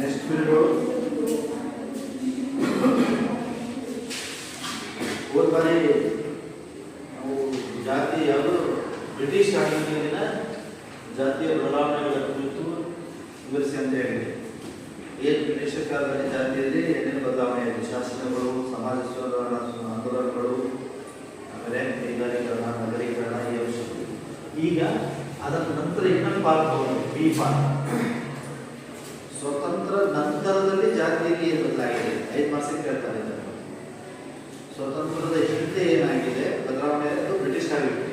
Next period ಹೋದ ಬಾರಿ ನಾವು ಜಾತಿ ಯಾವುದು ಬ್ರಿಟಿಷ್ ಆಡಳಿತದಲ್ಲಿನ ಜಾತಿಯ ಬದಲಾವಣೆಗಳ ಕುರಿತು ವಿವರಿಸಿ ಅಂತ ಹೇಳಿದೆ. ಏನು ಬ್ರಿಟಿಷ್ ಕಾಲದಲ್ಲಿ ಜಾತಿಯಲ್ಲಿ ಏನೇನು ಬದಲಾವಣೆ ಇದೆ, ಶಾಸನಗಳು, ಸಮಾಜ ಸುಧಾರಣಾ ಆಂದೋಲನಗಳು, ಆಮೇಲೆ ಕೈಗಾರೀಕರಣ, ನಗರೀಕರಣ, ಈ ಅಂಶಗಳು. ಈಗ ಅದರ ನಂತರ ಇನ್ನೊಂದು ಪಾಠ ಬಿ ಪಾಠ, ಸ್ವತಂತ್ರ ನಂತರದಲ್ಲಿ ಜಾತಿಯಲ್ಲಿ ಏನು ಬದಲಾಗಿದೆ. 5 ಮಾರ್ಕ್ಸಿಗೆ ಕೇಳ್ತಾರೆ. ಸ್ವತಂತ್ರದ ಹಿಂದೆ ಏನಾಗಿದೆ ಬದಲಾವಣೆ ಅದು ಬ್ರಿಟಿಷ್ ಆಡಳಿತ.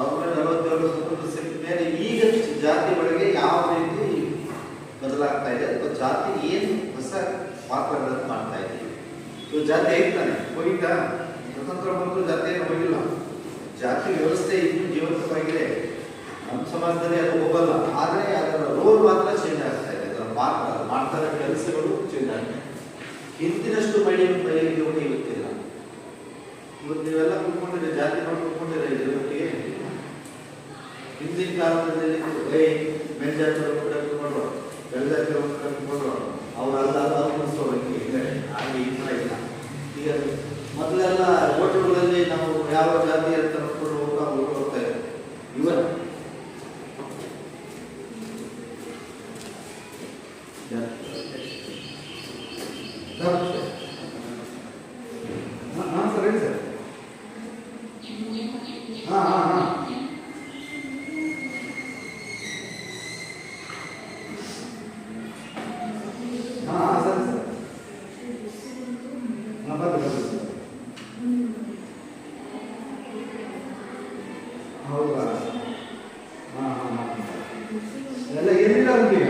1947 ಸ್ವತಂತ್ರ ಸಿಕ್ಕ ಮೇಲೆ ಈಗ ಜಾತಿ ಒಳಗೆ ಯಾವ ರೀತಿ ಬದಲಾಗ್ತಾ ಇದೆ ಅಥವಾ ಜಾತಿ ಏನು ಹೊಸ ಪಾತ್ರಗಳನ್ನು ಮಾಡ್ತಾ ಇದ್ದೀವಿ. ಇವು ಜಾತಿ ಐತಾನೆ ಹೋಗಿದ್ದ, ಸ್ವತಂತ್ರ ಬಂದು ಜಾತಿಯನ್ನು ಹೋಗಿಲ್ಲ. ಜಾತಿ ವ್ಯವಸ್ಥೆ ಇನ್ನೂ ಜೀವಂತವಾಗಿದೆ. ನಮ್ಮ ಸಮಾಜದಲ್ಲಿ ಅದು ಹೋಗಲ್ಲ, ಆದರೆ ಅದರ ರೋಲ್ ಮಾತ್ರ ಚೇಂಜ್ ಆಗ್ತಾ ಇದೆ. ಅದರ ಪಾತ್ರ ಮಾಡ್ತಾ ಇರೋ ಕೆಲಸಗಳು ಚೇಂಜ್ ಆಗ್ತದೆ. ಹಿಂದಿನಷ್ಟು ಮೈಡಿಯಂ ಬಯಲಿಗೆ ಇವತ್ತಿಲ್ಲ. ಇವತ್ತು ನೀವೆಲ್ಲ ಕುತ್ಕೊಂಡಿದ್ರೆ ಜಾತಿ ನೋಡಿ ಕುತ್ಕೊಂಡಿದ್ರೆ ಇದ್ರ ಮಟ್ಟಿಗೆ. ಹಿಂದಿನ ಕಾಲದಲ್ಲಿ ಮೇಲ್ಜಾತಿಯವರು ಕೂಡ ಕುತ್ಕೊಂಡ್ರು, ಕೆಳಜಾತಿಯವರು ಕೂಡ ಕುತ್ಕೊಂಡ್ರು, ಅವರೆಲ್ಲ ಅನುಸರಿಸೋಕೆ ಹಾಗೆ ಈ ಥರ ಇಲ್ಲ. ಈಗ ಮೊದಲೆಲ್ಲ ಹೋಟೆಲ್ಗಳಲ್ಲಿ ನಾವು ಯಾವ ಜಾತಿ ಅಂತ ನೋಡ್ಕೊಂಡು ಹೋಗ್ತಾ ಇದ್ದೀವಿ. ಇವತ್ತು ಸರ್ ಹೇಳಿ ಸರ್. ಸರಿ ಸರ್. ಹೌದಾ? ಎಲ್ಲ ಏನಿಲ್ಲ ನಮಗೆ.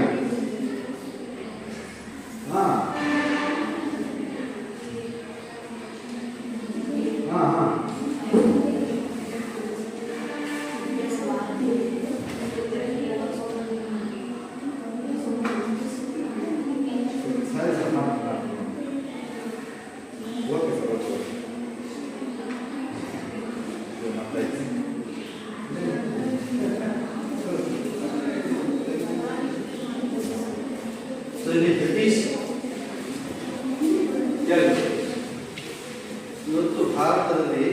ಇವತ್ತು ಭಾರತದಲ್ಲಿ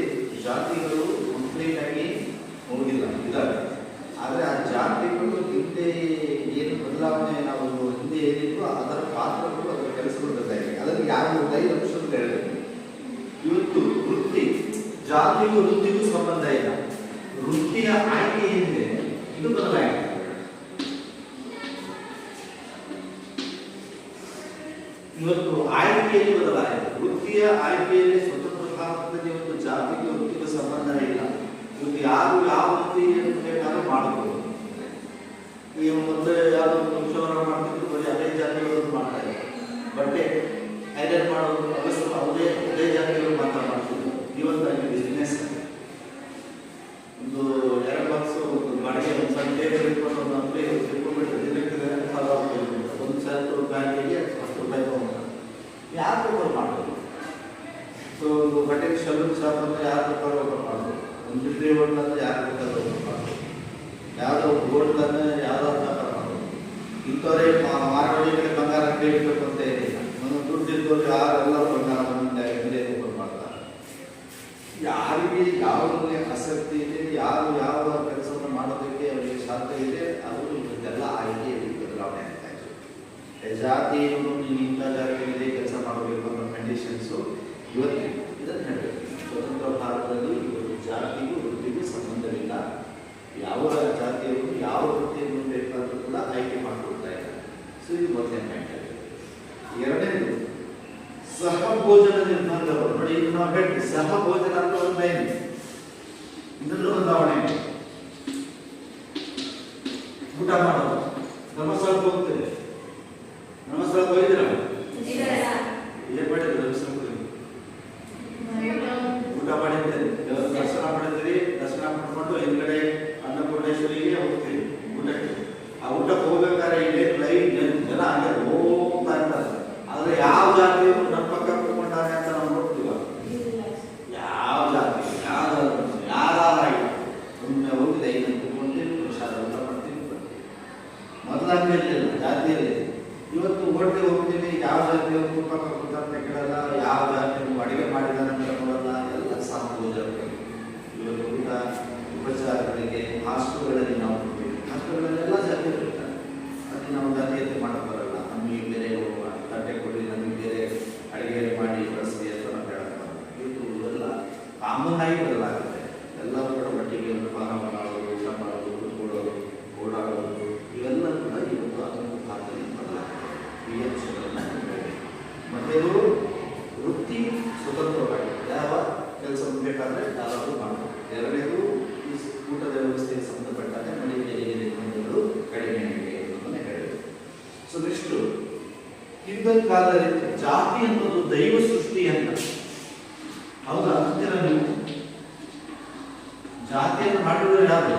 ಜಾತಿಗಳು ಕಂಪ್ಲೀಟ್ ಆಗಿ ಹೋಗಿಲ್ಲ ಇದ್ದಾರೆ. ಆದರೆ ಆ ಜಾತಿಗಳು ಹಿಂದೆ ಏನು ಬದಲಾವಣೆ ನಾವು ಹಿಂದೆ ಏನಿದ್ರು ಅದರ ಪಾತ್ರಗಳು ಅದರ ಕೆಲಸಗಳು ಬದಲಾಗಿದೆ. ಅದನ್ನು ಯಾರು 5 ಅಂಶಗಳು ಹೇಳಿದ್ರು. ಇವತ್ತು ವೃತ್ತಿ, ಜಾತಿಗೂ ವೃತ್ತಿಗೂ ಸಂಬಂಧ ಇಲ್ಲ. ವೃತ್ತಿಯ ಆಯ್ಕೆ ಏನಿದೆ ಇದು ಬದಲಾಗಿದೆ. ಇವತ್ತು ಆಯ್ಕೆಯಲ್ಲಿ ಬದಲಾಗಿದೆ. ವೃತ್ತಿಯ ಆಯ್ಕೆಯಲ್ಲಿ ಸ್ವತಂತ್ರ ಭಾರತದಲ್ಲಿ ಒಂದು ಜಾತಿಗೆ ವೃತ್ತಿಗೆ ಸಂಬಂಧ ಇಲ್ಲ. ಇವತ್ತು ಯಾರು ಯಾವ ವೃತ್ತಿಯನ್ನು ಬೇಕಾದ್ರೂ ಮಾಡಬಹುದು. ಈಗ ಮೊದಲೇ ಯಾವುದೋ ಸಂಶೋಧನೆ ಮಾಡ್ತಿದ್ರು, ಬರೀ ಅದೇ ಜಾತಿಗಳು ಮಾಡ್ತಾ ಇದ್ದಾರೆ. ಬಟ್ಟೆ ಐರನ್ ಮಾಡೋದು ಅದೇ ಜಾತಿಗಳು ಮಾತ್ರ ಮಾಡ್ತಿದ್ರು. ಇವತ್ತು ಬಿಸ್ನೆಸ್ ಒಂದು 2 ಬಾಕ್ಸ್ ಬಾಡಿಗೆ ಒಂದು ಸಣ್ಣ ಟೇಬಲ್ ಇಟ್ಕೊಂಡು ಒಂದು ಅಂಗಡಿ ತಿಳ್ಕೊಂಡ್ಬಿಟ್ಟು ದಿನಕ್ಕೆ 1,000 ರೂಪಾಯಿಗೆ 10 ರೂಪಾಯಿ ತಗೊಂಡು ಯಾರು ಬೇಕಾದ್ರೂ ಮಾಡೋದು. ಸೊ ಬಟ್ಟೆ ಸಲೂನ್ ಶಾಪ್ ಅಂದರೆ ಯಾರು ಬೇಕಾದ್ರೂ ಓಪನ್ ಮಾಡೋದು. ಒಂದು ಬಿಲ್ಡಿ ಹೋಟ್ಲ್ ಅಂದರೆ ಯಾರು ಬೇಕಾದ್ರೂ ಓಪನ್ ಮಾಡೋದು. ಯಾವುದೋ ಹೋಟ್ಲನ್ನು ಯಾವುದೋ ವ್ಯಾಪಾರ ಮಾಡೋದು. ಇಂಥವರೇ ಮಾರುಕಟ್ಟೆ ಬಂಗಾರ ಕೇಳಬೇಕು ಅಂತ ಏನಿಲ್ಲ. ಒಂದು ದುಡ್ಡಿದ್ದವರು ಯಾರೆಲ್ಲ ಬಂಗಾರ ಅಂಗಡಿ ಓಪನ್ ಮಾಡ್ತಾರೆ. ಯಾರಿಗೆ ಯಾವುದರಲ್ಲಿ ಆಸಕ್ತಿ ಇದೆ, ಯಾರು ಯಾವ ಕೆಲಸವನ್ನು ಮಾಡೋದಕ್ಕೆ ಅವರಿಗೆ ಸಾಧ್ಯ ಇದೆ, ಅವರು ಇದೆಲ್ಲ ಆಯ್ಕೆಯಲ್ಲಿ ಬದಲಾವಣೆ ಆಗ್ತಾ ಇದೆ. ಜಾತಿಯನ್ನು ನೀವು ಇಂಥ ಜಾತಿಯಲ್ಲಿ ಕೆಲಸ ಮಾಡಬೇಕು ಅನ್ನೋ ಕಂಡೀಷನ್ಸು ಇವತ್ತು ಇದನ್ನು ಹೇಳಬೇಕು. ಸ್ವತಂತ್ರ ಭಾರತದಲ್ಲಿ ಇವತ್ತು ಜಾತಿಗೂ ವೃತ್ತಿಗೂ ಸಂಬಂಧವಿಲ್ಲ. ಯಾವ ಜಾತಿಯವರು ಯಾವ ವೃತ್ತಿಯನ್ನು ಬೇಕಾದರೂ ಕೂಡ ಆಯ್ಕೆ ಮಾಡಿಕೊಡ್ತಾ ಇದ್ದಾರೆ. ಸೊ ಇದು ಮೊದಲನೇ ಪಾಯಿಂಟ್ ಆಗಿದೆ. ಎರಡನೇದು ಸಹಭೋಜನ ನಿರ್ಬಂಧಗಳು. ನೋಡಿ, ಇದು ನಾವು ಹೇಳ್ತೀವಿ ಸಹಭೋಜನ ಅಂತ ಒಂದು ಲೈನ್, ಇದರಲ್ಲೂ ಬದಲಾವಣೆ. ಊಟ ಮಾಡೋದು ಧರ್ಮಸ್ಥಳಕ್ಕೆ ಹೋಗ್ತೇವೆ. ಧರ್ಮಸ್ಥಳಕ್ಕೆ ಹೋಗಿದ್ದೀರಾ? ಏನ್ ಮಾಡಿದ್ರು ಧರ್ಮಸ್ಥಳಕ್ಕೆ? ಊಟ ಮಾಡಿದ್ದೇವೆ, ದರ್ಶನ ಮಾಡಿದ್ರಿ. ದರ್ಶನ ಮಾಡ್ಕೊಂಡು ಹಿಂದ್ಗಡೆ ಅನ್ನಪೂರ್ಣೇಶ್ವರಿಗೆ ಹೋಗ್ತೀವಿ ಊಟಕ್ಕೆ. ಆ ಊಟಕ್ಕೆ ಹೋಗ್ಬೇಕಾದ್ರೆ ಇಲ್ಲೇ ಲೈನ್ ಜನ ಹಂಗೆ ಹೋಗ್ತಾ ಇರ್ತಾರೆ. ಆದ್ರೆ ಯಾವ ಜಾತಿಯವರು ನಮ್ಮ ಪಕ್ಕ ಕುತ್ಕೊಂಡಾರೆ ಅಂತ ನಾವು ನೋಡ್ತೀವ? ಯಾವ ತಿಳಿಯಬೇಕಾದರೆ ಜಾತಿ ಅನ್ನೋದು ದೈವ ಸೃಷ್ಟಿ ಅಂತ. ಹೌದಾ ಅಂತೀರ ನೀವು? ಜಾತಿಯನ್ನು ಮಾಡಿದ್ರೆ ಯಾರು?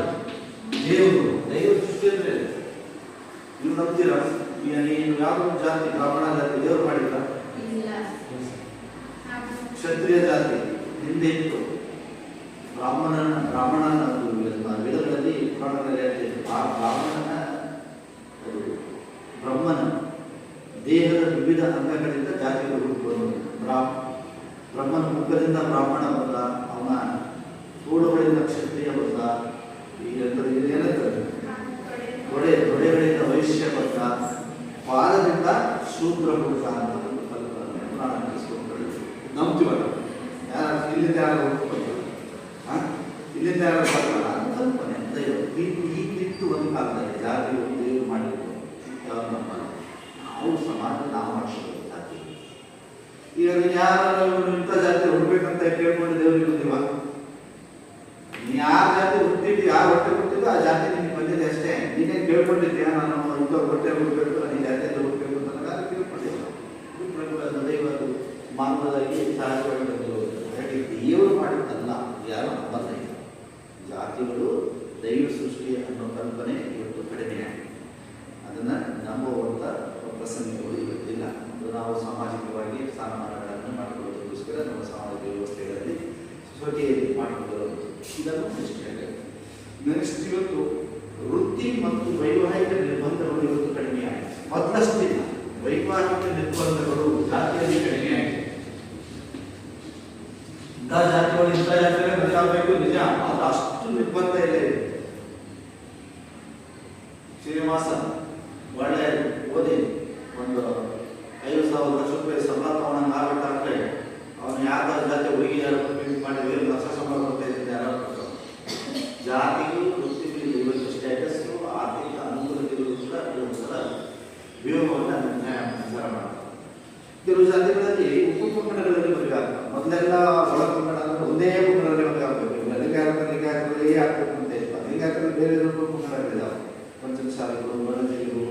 ದೇವರು. ದೈವ ಸೃಷ್ಟಿ ಅಂದ್ರೆ ನೀವು ನಂಬ್ತೀರಾ? ನೀನು ಯಾವ ಜಾತಿ? ಬ್ರಾಹ್ಮಣ ಜಾತಿ ದೇವರು ಮಾಡಿಲ್ಲ. ಕ್ಷತ್ರಿಯ ಜಾತಿ ಹಿಂದೆ ಇತ್ತು. ಬ್ರಾಹ್ಮಣನ ವೇದಗಳಲ್ಲಿ ಪುರಾಣಗಳಲ್ಲಿ ಹೇಳ್ತಿದ್ರು, ಆ ಬ್ರಹ್ಮನ ದೇಹದ ವಿವಿಧ ಅಂಗಗಳಿಂದ ಜಾತಿಗಳು ಹುಟ್ಟುವುದು. ಬ್ರಹ್ಮನ ಮುಖದಿಂದ ಬ್ರಾಹ್ಮಣ ಬಂದ, ಅವನ ತೋಳುಗಳಿಂದ ಕ್ಷತ್ರಿಯ ಬಂದ, ತೊಡೆಗಳಿಂದ ವೈಶ್ಯ ಬಂದ, ಪಾದದಿಂದ ಶೂದ್ರ ಹುಡುಗ ಅಂತ ಪುರಾಣ ನಂಬ್ತೀವಲ್ಲ. ಯಾರು ಇಲ್ಲಿಂದ ಯಾರು ಹುಟ್ಟುಕೊಂಡು ಇಲ್ಲಿಂದ ಯಾರು ಬರಲ್ಲ ಅಂತ ಕಲ್ಪನೆ ಅಂತ ಈಗಿತ್ತು ಒಂದು ಕಾಲದಲ್ಲಿ ಜಾತಿ ದೇವರು ಮಾಡಿದ್ರು. ಯಾರು ನಂಬಲ್ಲ. ನಾವು ಸಮಾಜ ನಾವು ಮಾಡ್ಬೋದು ಜಾತಿ. ಈಗ ಯಾರು ಇಂಥ ಜಾತಿ ಹುಡ್ಬೇಕಂತ ಕೇಳ್ಕೊಂಡು ದೇವರಿಗೆ ಬಂದಿವ? ನೀನು ಯಾರ ಜಾತಿ ಹುಟ್ಟಿದ್ದು, ಯಾರು ಹೊಟ್ಟೆ ಹುಟ್ಟಿದ್ದು ಆ ಜಾತಿ ನಿನಗೆ ಬಂದಿದೆ ಅಷ್ಟೇ. ನೀನೇನು ಕೇಳ್ಕೊಂಡಿದ್ದೀಯಾ ನಾನು ಇಂಥವ್ರು ಹೊಟ್ಟೆ ಹುಡ್ಬೇಕು, ನೀನು ಜಾತಿಯಲ್ಲಿ ಹುಡ್ಬೇಕು ಅಂತ ನನಗೆ ಕೇಳ್ಕೊಂಡಿಲ್ಲ. ದೈವದು ಮಾನವದಾಗಿ ಸಹಜವಾಗಿ ದೇವರು ಮಾಡಿದ್ದಲ್ಲ, ಯಾರು ನಂಬಲ್ಲ. ಜಾತಿಗಳು ದೈವ ಸೃಷ್ಟಿ ಅನ್ನೋ ಕಲ್ಪನೆ ಇವತ್ತು ಕಡಿಮೆಯಾಗಿದೆ. ಅದನ್ನು ನಂಬುವಂಥ ಪ್ರಸಂಗಗಳು ಇವತ್ತಿಲ್ಲ. ಅದು ನಾವು ಸಾಮಾಜಿಕವಾಗಿ ಸ್ಥಾನಮಾನಗಳನ್ನು ಮಾಡಿಕೊಳ್ಳೋದಕ್ಕೋಸ್ಕರ ನಮ್ಮ ಸಾಮಾಜಿಕ ವ್ಯವಸ್ಥೆಗಳಲ್ಲಿ ಸೊಸೈಟಿಯಲ್ಲಿ ಮಾಡಿಕೊಳ್ಳೋದು ಇದನ್ನು ನಿಷ್ಠೆ. ನೆಕ್ಸ್ಟ್ ಇವತ್ತು ವೃತ್ತಿ ಮತ್ತು ವೈವಾಹಿಕ ನಿರ್ಬಂಧಗಳು ಇವತ್ತು ಕಡಿಮೆಯಾಗಿದೆ. ಮೊದಲಷ್ಟಿಲ್ಲ. ವೈವಾಹಿಕ ನಿರ್ಬಂಧಗಳು ಜಾತಿಯಲ್ಲಿ ಕಡಿಮೆಯಾಗಿದೆ. ಇಂಥ ಜಾತಿಗಳು ಇಂಥ ಜಾತಿಗಳೇ ಬದಲಾಗಬೇಕು ನಿಜ, ಅದು ಅಷ್ಟು ನಿರ್ಬಂಧ ಇಲ್ಲ. ಶ್ರೀನಿವಾಸ ಒಳ್ಳೆ ಓದಿ ಒಂದು 50,000 ಲಕ್ಷ ರೂಪಾಯಿ ಸಂಬಳ ತಗೊಂಡು ಆಗ್ಬಿಟ್ಟಾದ್ರೆ ಅವನು ಯಾವ ಜಾತಿ ಹುಡುಗಿ ಯಾರು ಮಾಡಿ ಲಕ್ಷ ಸಂಬಳ ಬರ್ತಾ ಇದ್ದ ಯಾರು? ಜಾತಿಗಳು ವೃತ್ತಿಗಳು ಇವತ್ತು ಸ್ಟೇಟಸ್ಸು ಆರ್ಥಿಕ ಅನುಕೂಲತೆಗಳು ಕೂಡ ಇದೊಂಥರ ವಿಯೋಗವನ್ನು ನಿರ್ಧಾರ ಮಾಡ್ತಾರೆ. ಕೆಲವು ಜಾತಿಗಳಲ್ಲಿ ಉಪಕಂಗಡಗಳಲ್ಲಿ ಮದುವೆ ಆಗ್ತದೆ. ಮೊದಲೆಲ್ಲ ಒಳಕಂಗಡ ಅಂದರೆ ಒಂದೇ ಪುಂಗಡದಲ್ಲಿ ಮದುವೆ ಆಗಬೇಕು. ಲಿಂಗಾಯತರಲ್ಲಿ ಆಗ್ಬೇಕು ಅಂತ ಇಲ್ಲ. ಲಿಂಗಾಯತರಲ್ಲಿ ಬೇರೆ ಉಪಕಂಗಡಗಳಿದ್ದಾವೆ. ಪಂಚಮಸಾಲಿಗಳು, ಬಣಜಿಗಳು,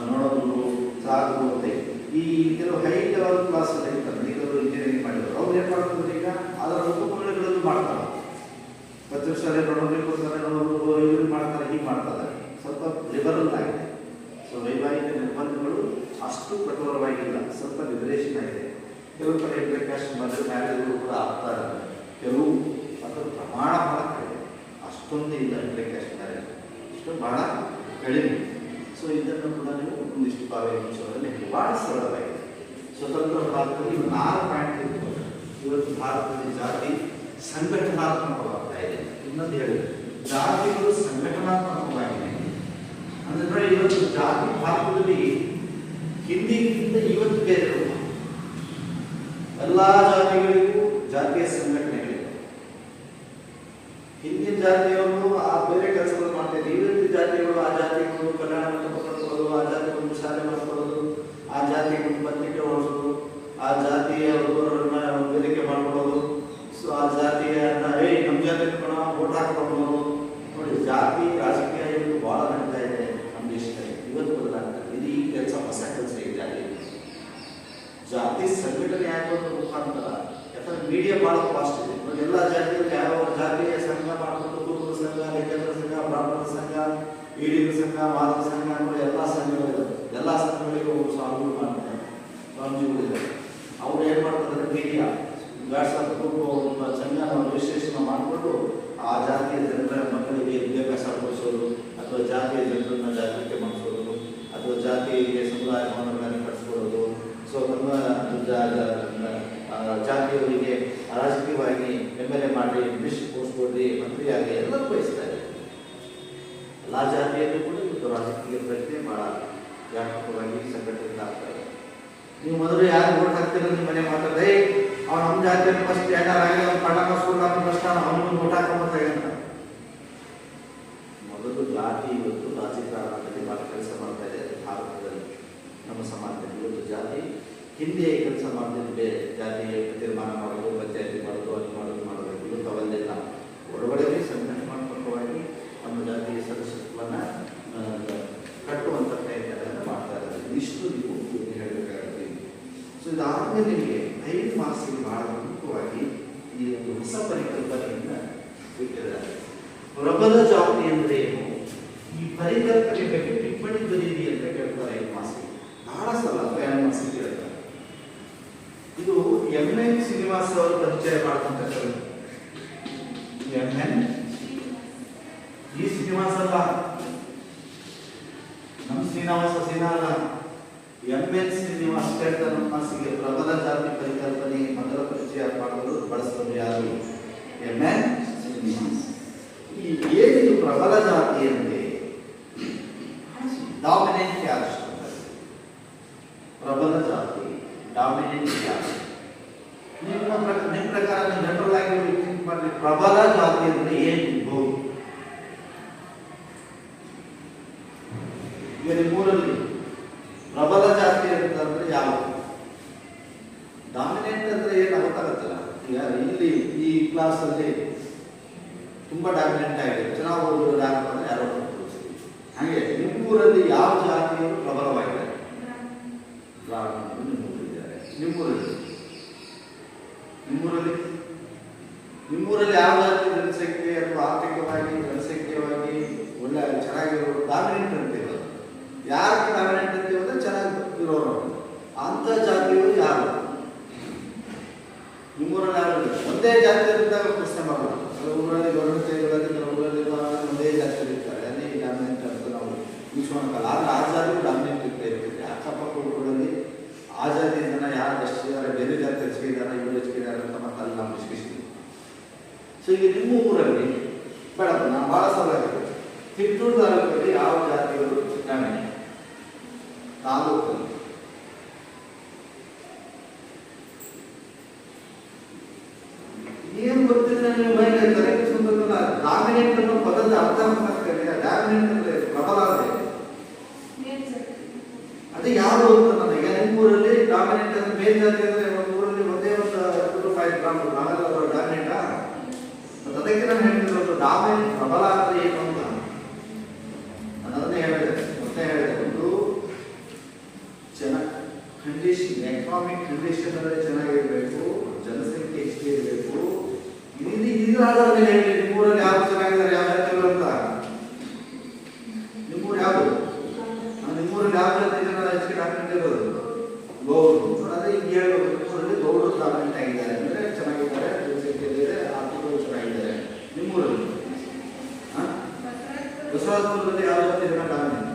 ನೋಡೋದು, ಸಾಧು ಅಂತ ಈ ಕೆಲವು ಹೈ ಲೆವೆಲ್ ಕ್ಲಾಸ್ ಅಲ್ಲಿ ಇರ್ತಾರೆ. ಕೆಲವರು ಇಂಜಿನಿಯರಿಂಗ್ ಮಾಡಿದ್ರು, ಅವ್ರು ಏನು ಮಾಡ್ತಾರೆ ಈಗ ಅದರ ಉಪಕಂಗಡಗಳಲ್ಲೂ ಮಾಡ್ತಾರೆ. ಪಂಚಮಸಾಲಿ ನೋಡೋದು ಇವ್ರು ಮಾಡ್ತಾರೆ, ಹೀಗೆ ಮಾಡ್ತಾರೆ. ಸ್ವಲ್ಪ ಲಿಬರಲ್ ಆಗಿದೆ. ಸೊ ವೈವಾಹಿಕ ನಿರ್ಬಂಧಗಳು ಅಷ್ಟು ಕಠೋರವಾಗಿಲ್ಲ, ಸ್ವಲ್ಪ ಲಿಬರೇಷನ್ ಆಗಿದೆ. ಕೆಲವು ಕಡೆ ಇಂಟರ್ಕ್ಯಾಸ್ಟ್ ಮದುವೆ ಮ್ಯಾರೇಜ್ಗಳು ಕೂಡ ಆಗ್ತಾರೆ. ಕೆಲವು ಅದರ ಪ್ರಮಾಣ ಬಹಳ ಕಡಿಮೆ, ಅಷ್ಟೊಂದು ಇಲ್ಲ. ಇಂಟರ್ಕ್ಯಾಸ್ಟ್ ಮ್ಯಾರೇಜ್ ಇಷ್ಟು ಬಹಳ ಕಡಿಮೆ. ಸೊ ಇದನ್ನು ಕೂಡ ನೀವು ಒಂದಿಷ್ಟು ಭಾವನೆಗಳಲ್ಲಿ ಬಹಳ ಸರಳವಾಗಿದೆ. ಸ್ವತಂತ್ರ ಭಾರತದಲ್ಲಿ 4 ಪಾಯಿಂಟ್ ಇತ್ತು. ಇವತ್ತು ಭಾರತದಲ್ಲಿ ಜಾತಿ ಸಂಘಟನಾತ್ಮಕವಾಗ್ತಾ ಇದೆ. ಇನ್ನೊಂದು ಹೇಳಿ, ಜಾತಿಗಳು ಸಂಘಟನಾತ್ಮಕವಾಗಿದೆ ಅಂದ್ರೆ ನೋಡಿ, ಇವತ್ತು ಜಾತಿ ಭಾರತದಲ್ಲಿ ಹಿಂದಿಗಿಂತ ಇವತ್ತು ಬೇರೆ. ಎಲ್ಲ ಜಾತಿಗಳಿಗೂ ಜಾತಿಯ ಸಂಘಟನೆಗಳಿವೆ. ಹಿಂದಿನ ಜಾತಿಯವರು ಆ ಬೇರೆ ಕೆಲಸಗಳು ಮಾಡ್ತಿದ್ರು. ಇವತ್ತು ಜಾತಿಗಳು ಆ ಜಾತಿಗಳು ಕಲ್ಯಾಣ ಮಂಟಪ ಕಟ್ಕೊಳ್ಳೋದು, ಆ ಜಾತಿಗಳು ಶಾಲೆ ಮಾಡ್ಕೊಳ್ಳೋದು, ಆ ಜಾತಿಗಳು ಪತ್ರಿಕೆ ಓಡಿಸೋದು, ಆ ಜಾತಿಯ ಒಬ್ಬರನ್ನ ವೇದಿಕೆ ಮಾಡ್ಕೊಳ್ಳೋದು, ಸೊ ಆ ಜಾತಿಯ ನಮ್ಮ ಜಾತಿ ವೋಟ್ ಹಾಕೊಂಡು ನೋಡಿ. ಜಾತಿ ರಾಜಕೀಯ ಇವತ್ತು ಬಹಳ ನಡೀತಾ ಇದೆ ನಮ್ಮ ದೇಶದಲ್ಲಿ. ಇವತ್ತು ಬದಲಾಗ್ತದೆ. ಇದು ಈ ಕೆಲಸ ಹೊಸ ಕೆಲಸ ಇದೆ. ಜಾತಿ ಸಂಘಟನೆ ಆಗೋದ್ರ ಮುಖಾಂತರ ಯಾಕಂದ್ರೆ ಮೀಡಿಯಾ ಬಹಳ ಫಾಸ್ಟ್ ಇದೆ ನೋಡಿ. ಎಲ್ಲ ಜಾತಿಯಲ್ಲಿ ಯಾವ ಜಾತಿಯ ಸಂಘ ಮಾಡಿಕೊಂಡು ಕುರುಬರ ಸಂಘ, ಲಿಂಗಾಯತರ ಸಂಘ, ಬ್ರಾಹ್ಮಣರ ಸಂಘ, ಈಡಿಗರ ಸಂಘ, ಮಾದರ ಸಂಘ ಅನ್ನೋ ಎಲ್ಲ ಸಂಘಗಳಿವೆ. ಎಲ್ಲ ಸಂಘಗಳಿಗೂ ಸ್ವಾಮಿಗಳು ಮಾಡ್ತಾರೆ, ಸ್ವಾಮೀಜಿಗಳಿದ್ದಾರೆ. ಅವ್ರು ಏನು ಮಾಡ್ತಾರೆ, ಮೀಡಿಯಾ ವಾಟ್ಸಪ್ ಗ್ರೂಪ್ ಸಂಘ ರಿಜಿಸ್ಟ್ರೇಷನ್ ಮಾಡಿಕೊಂಡು ಆ ಜಾತಿಯ ಜನರ ಮಕ್ಕಳಿಗೆ ವಿದ್ಯಾಭ್ಯಾಸ ಕೊಡಿಸೋದು, ಅಥವಾ ಜಾತಿಯ ಜನರನ್ನ ಜಾಗೃತಿ ಮಾಡಿಸೋದು, ಅಥವಾ ಜಾತಿಗೆ ಸಮುದಾಯ ಭವನಗಳನ್ನು ಕಟ್ಟಿಸ್ಕೊಳ್ಳೋದು. ಸೊ ನಮ್ಮ ಜಾತಿಯವರಿಗೆ ರಾಜಕೀಯವಾಗಿ MLA ಮಾಡಿ, ಮಿನಿಸ್ಟರ್ ಪೋಸ್ಟ್ ಕೊಡಿ, ಮಂತ್ರಿಯಾಗಿ ಎಲ್ಲರೂ ಬಯಸ್ತಾರೆ. ಎಲ್ಲ ಜಾತಿಯಲ್ಲೂ ಕೂಡ ಇವತ್ತು ರಾಜಕೀಯ ಪ್ರಜ್ಞೆ ಬಹಳ ವ್ಯಾಪಕವಾಗಿ ಸಂಘಟಿತರಾಗ್ತಾರೆ. ನೀವು ಮೊದಲು ಯಾರು ವೋಟ್ ಹಾಕ್ತೀರ ನಿಮ್ಮ ಮನೆ ಮಾತಾಡ್ರೆ, ಅವ್ನು ನಮ್ಮ ಜಾತಿಯಲ್ಲಿ ಫಸ್ಟ್ ಏನಾರಾಗಿ ಅವ್ನು ಕಣ್ಣನ ಸ್ಕೂಲ್ ಫಸ್ಟ್ ಅವನಿಗೆ ವೋಟ್ ಹಾಕೊಂಬರ್ತಾರೆ ಅಂತ. ಮೊದಲು ಜಾತಿ ಇವತ್ತು ರಾಜಕಾರಣದಲ್ಲಿ ಬಹಳ ಕೆಲಸ ಮಾಡ್ತಾ ಇದೆ ಭಾರತದಲ್ಲಿ. ನಮ್ಮ ಸಮಾಜದಲ್ಲಿ ಇವತ್ತು ಜಾತಿ ಹಿಂದೆ ಕೆಲಸ ಮಾಡ್ತಿದ್ದು ಬೇರೆ. ಜಾತಿಯ ತೀರ್ಮಾನ ಮಾಡೋದು, ಪಂಚಾಯತಿ ಮಾಡೋದು, ಅದು ಮಾಡೋದು ಇವತ್ತು ಅವೆಲ್ಲ ಒಳಗಡೆ ಸಂಘಟನಾತ್ಮಕವಾಗಿ ನಮ್ಮ ಜಾತಿಯ ಸದಸ್ಯತ್ವವನ್ನು ಕಟ್ಟುವಂಥ ಪ್ರಯತ್ನಗಳನ್ನು ಮಾಡ್ತಾ ಇದ್ದಾರೆ. ಇಷ್ಟು ನೀವು ಹೇಳಬೇಕಾಗುತ್ತೆ. ಪ್ರಬಲ ಜಾತಿ ಅಂದ್ರೆ ಏನು, ಈ ಪರಿಕಲ್ಪನೆ ಬಗ್ಗೆ ಟಿಪ್ಪಣಿ ಬರೀರಿ ಅಂತ ಕೇಳ್ತಾರೆ. 5 ಮಾಸಿಗೆ ಬಹಳ ಸಲ 2 ಮಾಸಿಗೆ ಕೇಳ್ತಾರೆ. ಇದು MN ಶ್ರೀನಿವಾಸ್ ಅವರು ಪರಿಚಯ ಮಾಡ್ಕೊಂತಾರೆ. MN ಈ ಶ್ರೀನಿವಾಸ ಅಲ್ಲ, ನಮ್ಮ ಶ್ರೀನಿವಾಸ ಅಲ್ಲ, MN ಶ್ರೀನಿವಾಸ್ ಕೇಳ್ತಾರೆ. ಮಾಸಿಗೆ ಪ್ರಬಲ ಜಾತಿ ಪರಿಕಲ್ಪನೆ ಮೊದಲ ಪರಿಚಯ ಮಾಡಲು ಬಳಸೋದು ಯಾರು? MN ಶ್ರೀನಿವಾಸ್. ಈ ಏನಿದು ಪ್ರಬಲ ಜಾತಿ ಅಂದ್ರೆ ಡಾಮಿನೆಂಟ್ ಕ್ಯಾಸ್ಟ್. ಪ್ರಬಲ ಜಾತಿ ಡಾಮಿನೆಂಟ್ ಕ್ಯಾಸ್ಟ್. ನಿಮ್ಮ ಪ್ರಕಾರ ಜನರಲ್ ಆಗಿ ಥಿಂಕ್ ಮಾಡಿ, ಪ್ರಬಲ ಜಾತಿ ಅಂದ್ರೆ ಏನು? ಈಗ ನಿಮ್ಮೂರಲ್ಲಿ ಪ್ರಬಲ ಜಾತಿ ಅಂತಂದ್ರೆ ಯಾವುದು? ಡಾಮಿನೆಂಟ್ ಅಂದ್ರೆ ಏನು ಗೊತ್ತಾಗತ್ತಲ್ಲ. ಈಗ ಇಲ್ಲಿ ಈ ಕ್ಲಾಸ್ ಅಲ್ಲಿ ತುಂಬಾ ಡಾಮಿನೆಂಟ್ ಆಗಿದೆ, ಚೆನ್ನಾಗಿ ಓದೋರು ಯಾರು ಅಂದ್ರೆ ಯಾರೋ ಹಾಗೆ ನಿಮ್ಮೂರಲ್ಲಿ ಯಾವ ಜಾತಿಯವರು ಪ್ರಬಲವಾಗಿದ್ದಾರೆ? ನಿಮ್ಮೂರಿದ್ದಾರೆ. ನಿಮ್ಮೂರಲ್ಲಿ ಯಾವ ಜಾತಿ ಜನಸಂಖ್ಯೆ ಅಥವಾ ಆರ್ಥಿಕವಾಗಿ ಜನಸಂಖ್ಯೆಯಾಗಿ ಒಳ್ಳೆ ಚೆನ್ನಾಗಿರೋರು ಡಾಮಿನೆಂಟ್ ಅಂತಿರೋದು. ಯಾರಿಗೆ ಡಾಮಿನೆಂಟ್ ಅಂತೀವಿ ಅಂದ್ರೆ ಚೆನ್ನಾಗಿ ಇರೋರು ಅಂತ ಜಾತಿಯವರು ಯಾರು? ನಿಮ್ಮೂರಲ್ಲಿ ಯಾರು? ಒಂದೇ ಜಾತಿಯಲ್ಲಿದ್ದಾಗ ಪ್ರಶ್ನೆ ಮಾಡೋಣ. ಊರಲ್ಲಿ ಗೌರವಗಳಲ್ಲಿ ಒಂದೇ ಜಾತಿಯಲ್ಲಿ ಇರ್ತಾರೆ, ಅದೇ ಡಾಮಿನೆಂಟ್ ಅಂತ ನಾವು ಮುಗಿಸ್ಕೊಳಕಲ್ಲ. ಆದ್ರೆ ಆ ಜಾತಿ ಡಾಮಿನೆಂಟ್ ಇರ್ತದೆ. ಅಕ್ಕಪಕ್ಕ ಊರುಗಳಲ್ಲಿ ಆ ಜಾತಿ ಜನ ಯಾರು ಎಷ್ಟಿದ್ದಾರೆ, ಬೇರೆ ಜಾತಿ ಹೆಚ್ಚಿದ್ದಾರೆ, ಇವರು ಹೆಚ್ಚಿದ್ದಾರೆ ಅಂತ ಮತ್ತೆ ಅಲ್ಲಿ ನಾವು ಡಿಸ್ಕಷನ್. ಸೊ ಈಗ ನಿಮ್ಮ ಊರಲ್ಲಿ ಬೇಡ, ನಾನು ಬಹಳ ಸಲ ತಿಟ್ಟೂರು ತಾಲೂಕಲ್ಲಿ ಯಾವ ಜಾತಿಯವರು ಡಾಮಿನೆಂಟ್? ತಾಲೂಕಲ್ಲಿ ಏನು ಗೊತ್ತಿಲ್ಲ ನೀವು ಮೈಂಡ್ ಕರೆಕ್ಟ್ ಸುಂದರಲ್ಲ. ಡಾಮಿನೆಂಟ್ ಅನ್ನೋ ಪದದ ಅರ್ಥ ಮಾಡ್ತಾರೆ. ಡಾಮಿನೆಂಟ್ ಅಂದ್ರೆ ಪ್ರಬಲ ಅಂದ್ರೆ ಅದೇ ಯಾರು ಅಂತ ನನಗೆ. ನಿಮ್ಮೂರಲ್ಲಿ ಡಾಮಿನೆಂಟ್ ಅಂದ್ರೆ ಮೇಲ್ಜಾತಿ ಅಂದ್ರೆ ಒಂದು ಊರಲ್ಲಿ ಒಂದೇ ಒಂದು ಡಾಮಿನೆಂಟಾ? ಅದಕ್ಕೆ ನಾನು ಹೇಳ್ತಿರೋದು ಡಾಮಿನೆಂಟ್ ಪ್ರಬಲ ಅಂದ್ರೆ ಏನು ಅಂತ ಅದನ್ನೇ ಹೇಳಿದೆ. ಮತ್ತೆ ಹೇಳಿದೆ, ಒಂದು ಕಂಡೀಷನ್, ಎಕನಾಮಿಕ್ ಕಂಡೀಷನ್ ಅಂದ್ರೆ ಚೆನ್ನಾಗಿರ್ಬೇಕು, ಜನಸಂಖ್ಯೆ ಹೆಚ್ಚಿಗೆ ಇರಬೇಕು. ಇದಾದ ಮೇಲೆ ಹೇಳಿ ನಿಮ್ಮೂರಲ್ಲಿ ಯಾರು ಚೆನ್ನಾಗಿದ್ದಾರೆ, ಯಾವ ಜಾತಿಗಳು ಅಂತ? ನಿಮ್ಮೂರು ಯಾವುದು? ನಿಮ್ಮೂರಲ್ಲಿ ಯಾವ ಜಾತಿ ಜನ ಹೆಚ್ಚಿಗೆ ಡಾಕ್ಯುಮೆಂಟ್ ಇರೋದು? ಗೌಡ್ರು. ಅದೇ ಈಗ ಹೇಳ್ಬೇಕು, ನಿಮ್ಮೂರಲ್ಲಿ ಗೌಡ್ರು ಡಾಕ್ಯುಮೆಂಟ್ ಆಗಿದ್ದಾರೆ ಅಂದ್ರೆ ಚೆನ್ನಾಗಿದ್ದಾರೆ, ಜನಸಂಖ್ಯೆ ಆರ್ಥಿಕವಾಗಿ ಚೆನ್ನಾಗಿದ್ದಾರೆ. ನಿಮ್ಮೂರಲ್ಲಿ ಬಸವರಾಜಪುರದಲ್ಲಿ ಯಾವ ಜಾತಿ ಜನ ಡಾಕ್ಯುಮೆಂಟ್?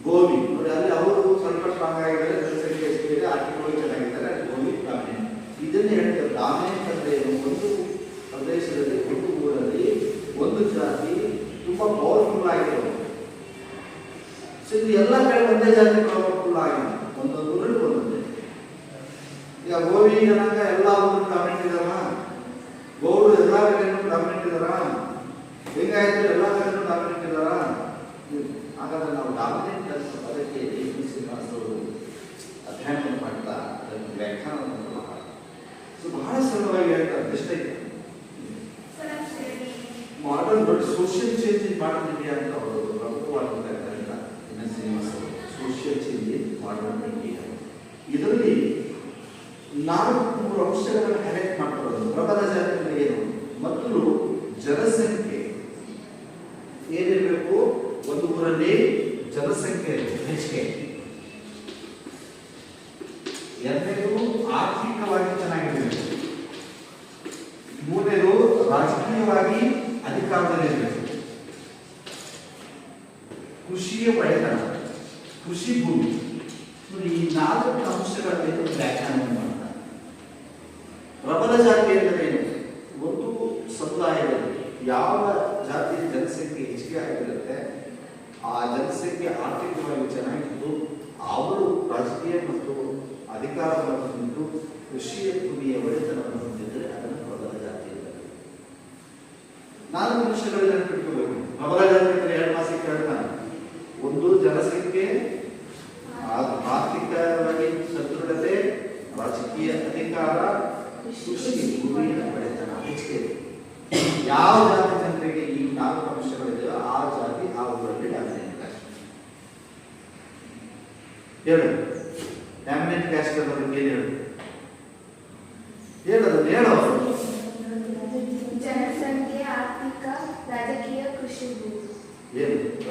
ಗೋವಿ. ನೋಡಿ, ಅಲ್ಲಿ ಅವರು ಸ್ವಲ್ಪ ಸ್ಟ್ರಾಂಗ್ ಆಗಿದ್ದಾರೆ, ಜನಸಂಖ್ಯೆ ಹೆಚ್ಚಿಗೆ, ಆರ್ಥಿಕವಾಗಿ ಚೆನ್ನಾಗಿದ್ದಾರೆ, ಗೋವಿ ಡಾಕ್ಯುಮೆಂಟ್. ಇದನ್ನೇ ಹೇಳ್ತಾರೆ ಡಾಮಿನೆಂಟ್ ಅಂದ್ರೆ ಒಂದು ಪ್ರದೇಶದಲ್ಲಿ, ಒಂದು ಊರಲ್ಲಿ ಒಂದು ಜಾತಿ ತುಂಬಾ ಪವರ್ಫುಲ್ ಆಗಿರೋದು. ಸೊ ಇದು ಎಲ್ಲ ಕಡೆ ಒಂದೇ ಜಾತಿ ಪವರ್ಫುಲ್ ಆಗಿದೆ, ಒಂದೊಂದು ಊರಲ್ಲಿ ಒಂದೊಂದೇ. ಈಗ ಗೋವಿ ಜನಾಂಗ ಎಲ್ಲ ಊರು ಡಾಮಿನೆಂಟ್ ಇದಾರ, ಗೌಡು ಎಲ್ಲ ಕಡೆನೂ ಡಾಮಿನೆಂಟ್ ಇದಾರ, ಲಿಂಗಾಯತರು ಎಲ್ಲ ಕಡೆನೂ ಡಾಮಿನೆಂಟ್ ಇದಾರ. ಹಾಗಾದ್ರೆ ನಾವು ಡಾಮಿನೆಂಟ್ ಅಂತ ಪದಕ್ಕೆ ಅಧ್ಯಯನ ಮಾಡ್ತಾ ಅದನ್ನು ವ್ಯಾಖ್ಯಾನ ಬಹಳ ಸರಳವಾಗಿ ಹೇಳ್ತಾರೆ. ಎಷ್ಟೇ ಮಾಡರ್ನ್ ದೊಡ್ಡ social change in modern India ಅಂತ ಅವರು ಪ್ರಮುಖವಾದಂಥ ಶ್ರೀನಿವಾಸ ಅವರು social change in modern India. ಇದರಲ್ಲಿ 4 ಅಂಶಗಳನ್ನು ಹೈಲೈಟ್ ಮಾಡ್ಕೊಳ್ಳೋದು. ಪ್ರಬಲ ಜಾತಿ ಏನು? ಮೊದಲು ಜನಸಂಖ್ಯೆ ಏನಿರಬೇಕು, ಒಂದು ಊರಲ್ಲಿ ಜನಸಂಖ್ಯೆ ಹೆಚ್ಚಿಗೆ. ಎರಡನೇದು ಆರ್ಥಿಕವಾಗಿ ಚೆನ್ನಾಗಿರಬೇಕು. ಮೂರನೇದು ರಾಜಕೀಯವಾಗಿ ಅಧಿಕಾರದಲ್ಲಿರಬೇಕು. ಕೃಷಿಯ ಒಡೆತನ, ಕೃಷಿ ಭೂಮಿ. ಈ 4 ಅಂಶಗಳಲ್ಲಿ ವ್ಯಾಖ್ಯಾನ ಮಾಡ್ತಾರೆ. ಪ್ರಬಲ ಜಾತಿ ಎಂದರೇನು? ಒಂದು ಸಮುದಾಯದಲ್ಲಿ ಯಾವ ಜಾತಿಯ ಜನಸಂಖ್ಯೆ ಹೆಚ್ಚಿಗೆ ಆಗಿರುತ್ತೆ, ಆ ಜನಸಂಖ್ಯೆ ಆರ್ಥಿಕವಾಗಿ ಚೆನ್ನಾಗಿದ್ದು ಅವರು ರಾಜಕೀಯ ಮತ್ತು ಅಧಿಕಾರವನ್ನು ಹೊಂದಿದ್ದು ಕೃಷಿಯ ಭೂಮಿಯ ಒಡೆತನವನ್ನು ಹೊಂದಿದ್ದರೆ ಅದನ್ನು ಪ್ರಬಲ ಜಾತಿ ಎಂದರೆ. 4 ಅಂಶಗಳನ್ನು ನೆನಪಿಟ್ಕೋಬೇಕು. ಪ್ರಬಲ ಜಾತಿ ಅಂದರೆ 2 ಮಾಸಿಗೆ ಹೇಳ್ತಾನೆ. ಒಂದು ಜನಸಂಖ್ಯೆ, ಆರ್ಥಿಕವಾಗಿ ಸದೃಢತೆ, ರಾಜಕೀಯ ಅಧಿಕಾರ, ಕೃಷಿ ಭೂಮಿಯ ಒಡೆತನ ಹೆಚ್ಚಿಗೆ. ಯಾವ ಜಾತಿ ಜನರಿಗೆ ಈ 4 ಅಂಶಗಳಿದೆಯೋ ಆ ಜಾತಿ ಆ ಊರಲ್ಲಿ ಡಾಮಿನೆಂಟ್ ಕ್ಯಾಸ್ಟ್. ಹೇಳು, ಡಾಮಿನೆಂಟ್ ಕ್ಯಾಸ್ಟ್ ಅನ್ನೋ ಬಗ್ಗೆ ಏನು ಹೇಳೋದು? ಜನಸಂಖ್ಯೆ, ಆರ್ಥಿಕ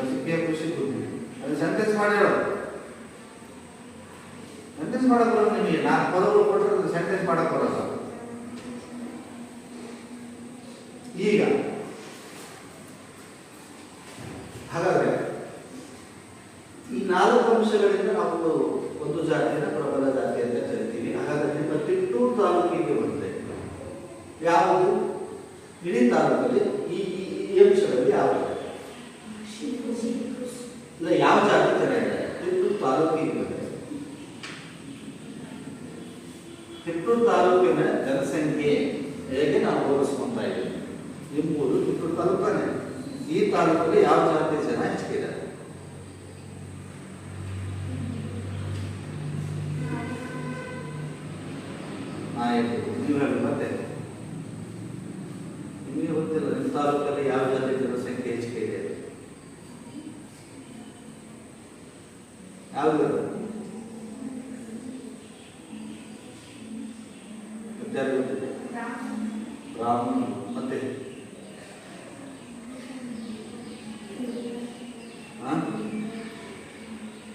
ರಾಜಕೀಯ ಕೃಷಿ ಭೂಮಿ ಅದು ಸೆಂಟೆನ್ಸ್ ಮಾಡಿ ಹೇಳೋದು. ಸೆಂಟೆನ್ಸ್ ಮಾಡಕ್ ಬರೋದು ನಿಮಗೆ 4 ಪದಗಳು ಕೊಟ್ಟರೆ ಸೆಂಟೆನ್ಸ್ ಮಾಡಕ್ ಬರೋಲ್ಲ. ಈಗ ಹಾಗಾದ್ರೆ ಈ 4 ಅಂಶಗಳಿಂದ ನಾವು ಒಂದು ಜಾತಿಯನ್ನು ಪ್ರಬಲ ಜಾತಿ ಅಂತ ಕರಿತೀವಿ. ಹಾಗಾದ್ರೆ ನಿಮ್ಮ ತಿಟ್ಟೂರು ತಾಲೂಕಿಗೆ ಬರುತ್ತೆ ಯಾವುದು? ಇಡೀ ತಾಲೂಕಲ್ಲಿ ಈ ಅಂಶಗಳಲ್ಲಿ ಯಾವುದು ಇಲ್ಲ, ಯಾವ ಜಾತಿ ಚೆನ್ನಾಗಿದೆ? ತಿಟ್ಟೂರು ತಾಲೂಕಿಗೆ ಬರುತ್ತೆ. ತಿಟ್ಟೂರು ತಾಲೂಕಿನ ಜನಸಂಖ್ಯೆ ಹೇಗೆ ನಾವು ಹೋಲಿಸ್ಕೊಂತಾ ಇದ್ದೀವಿ? ನಿಮ್ಮೂರು ತಿಟ್ಟೂರು ತಾಲೂಕನೇ. ಈ ತಾಲೂಕಲ್ಲಿ ಯಾವ ಜಾತಿ ಜನ ಹೆಚ್ಚಿದೆ? ಆಯ್ತು, ನೀವು ಹೇಳಿ ಮತ್ತೆ. ನಿಮಗೆ ಗೊತ್ತಿಲ್ಲ ನಿಮ್ಮ ತಾಲೂಕಲ್ಲಿ ಯಾವ ಜಾತಿ ಜನಸಂಖ್ಯೆ ಹೆಚ್ಚಿಗೆ ಇದೆ? ಯಾವುದು? ಬ್ರಾಹ್ಮಣ. ಮತ್ತೆ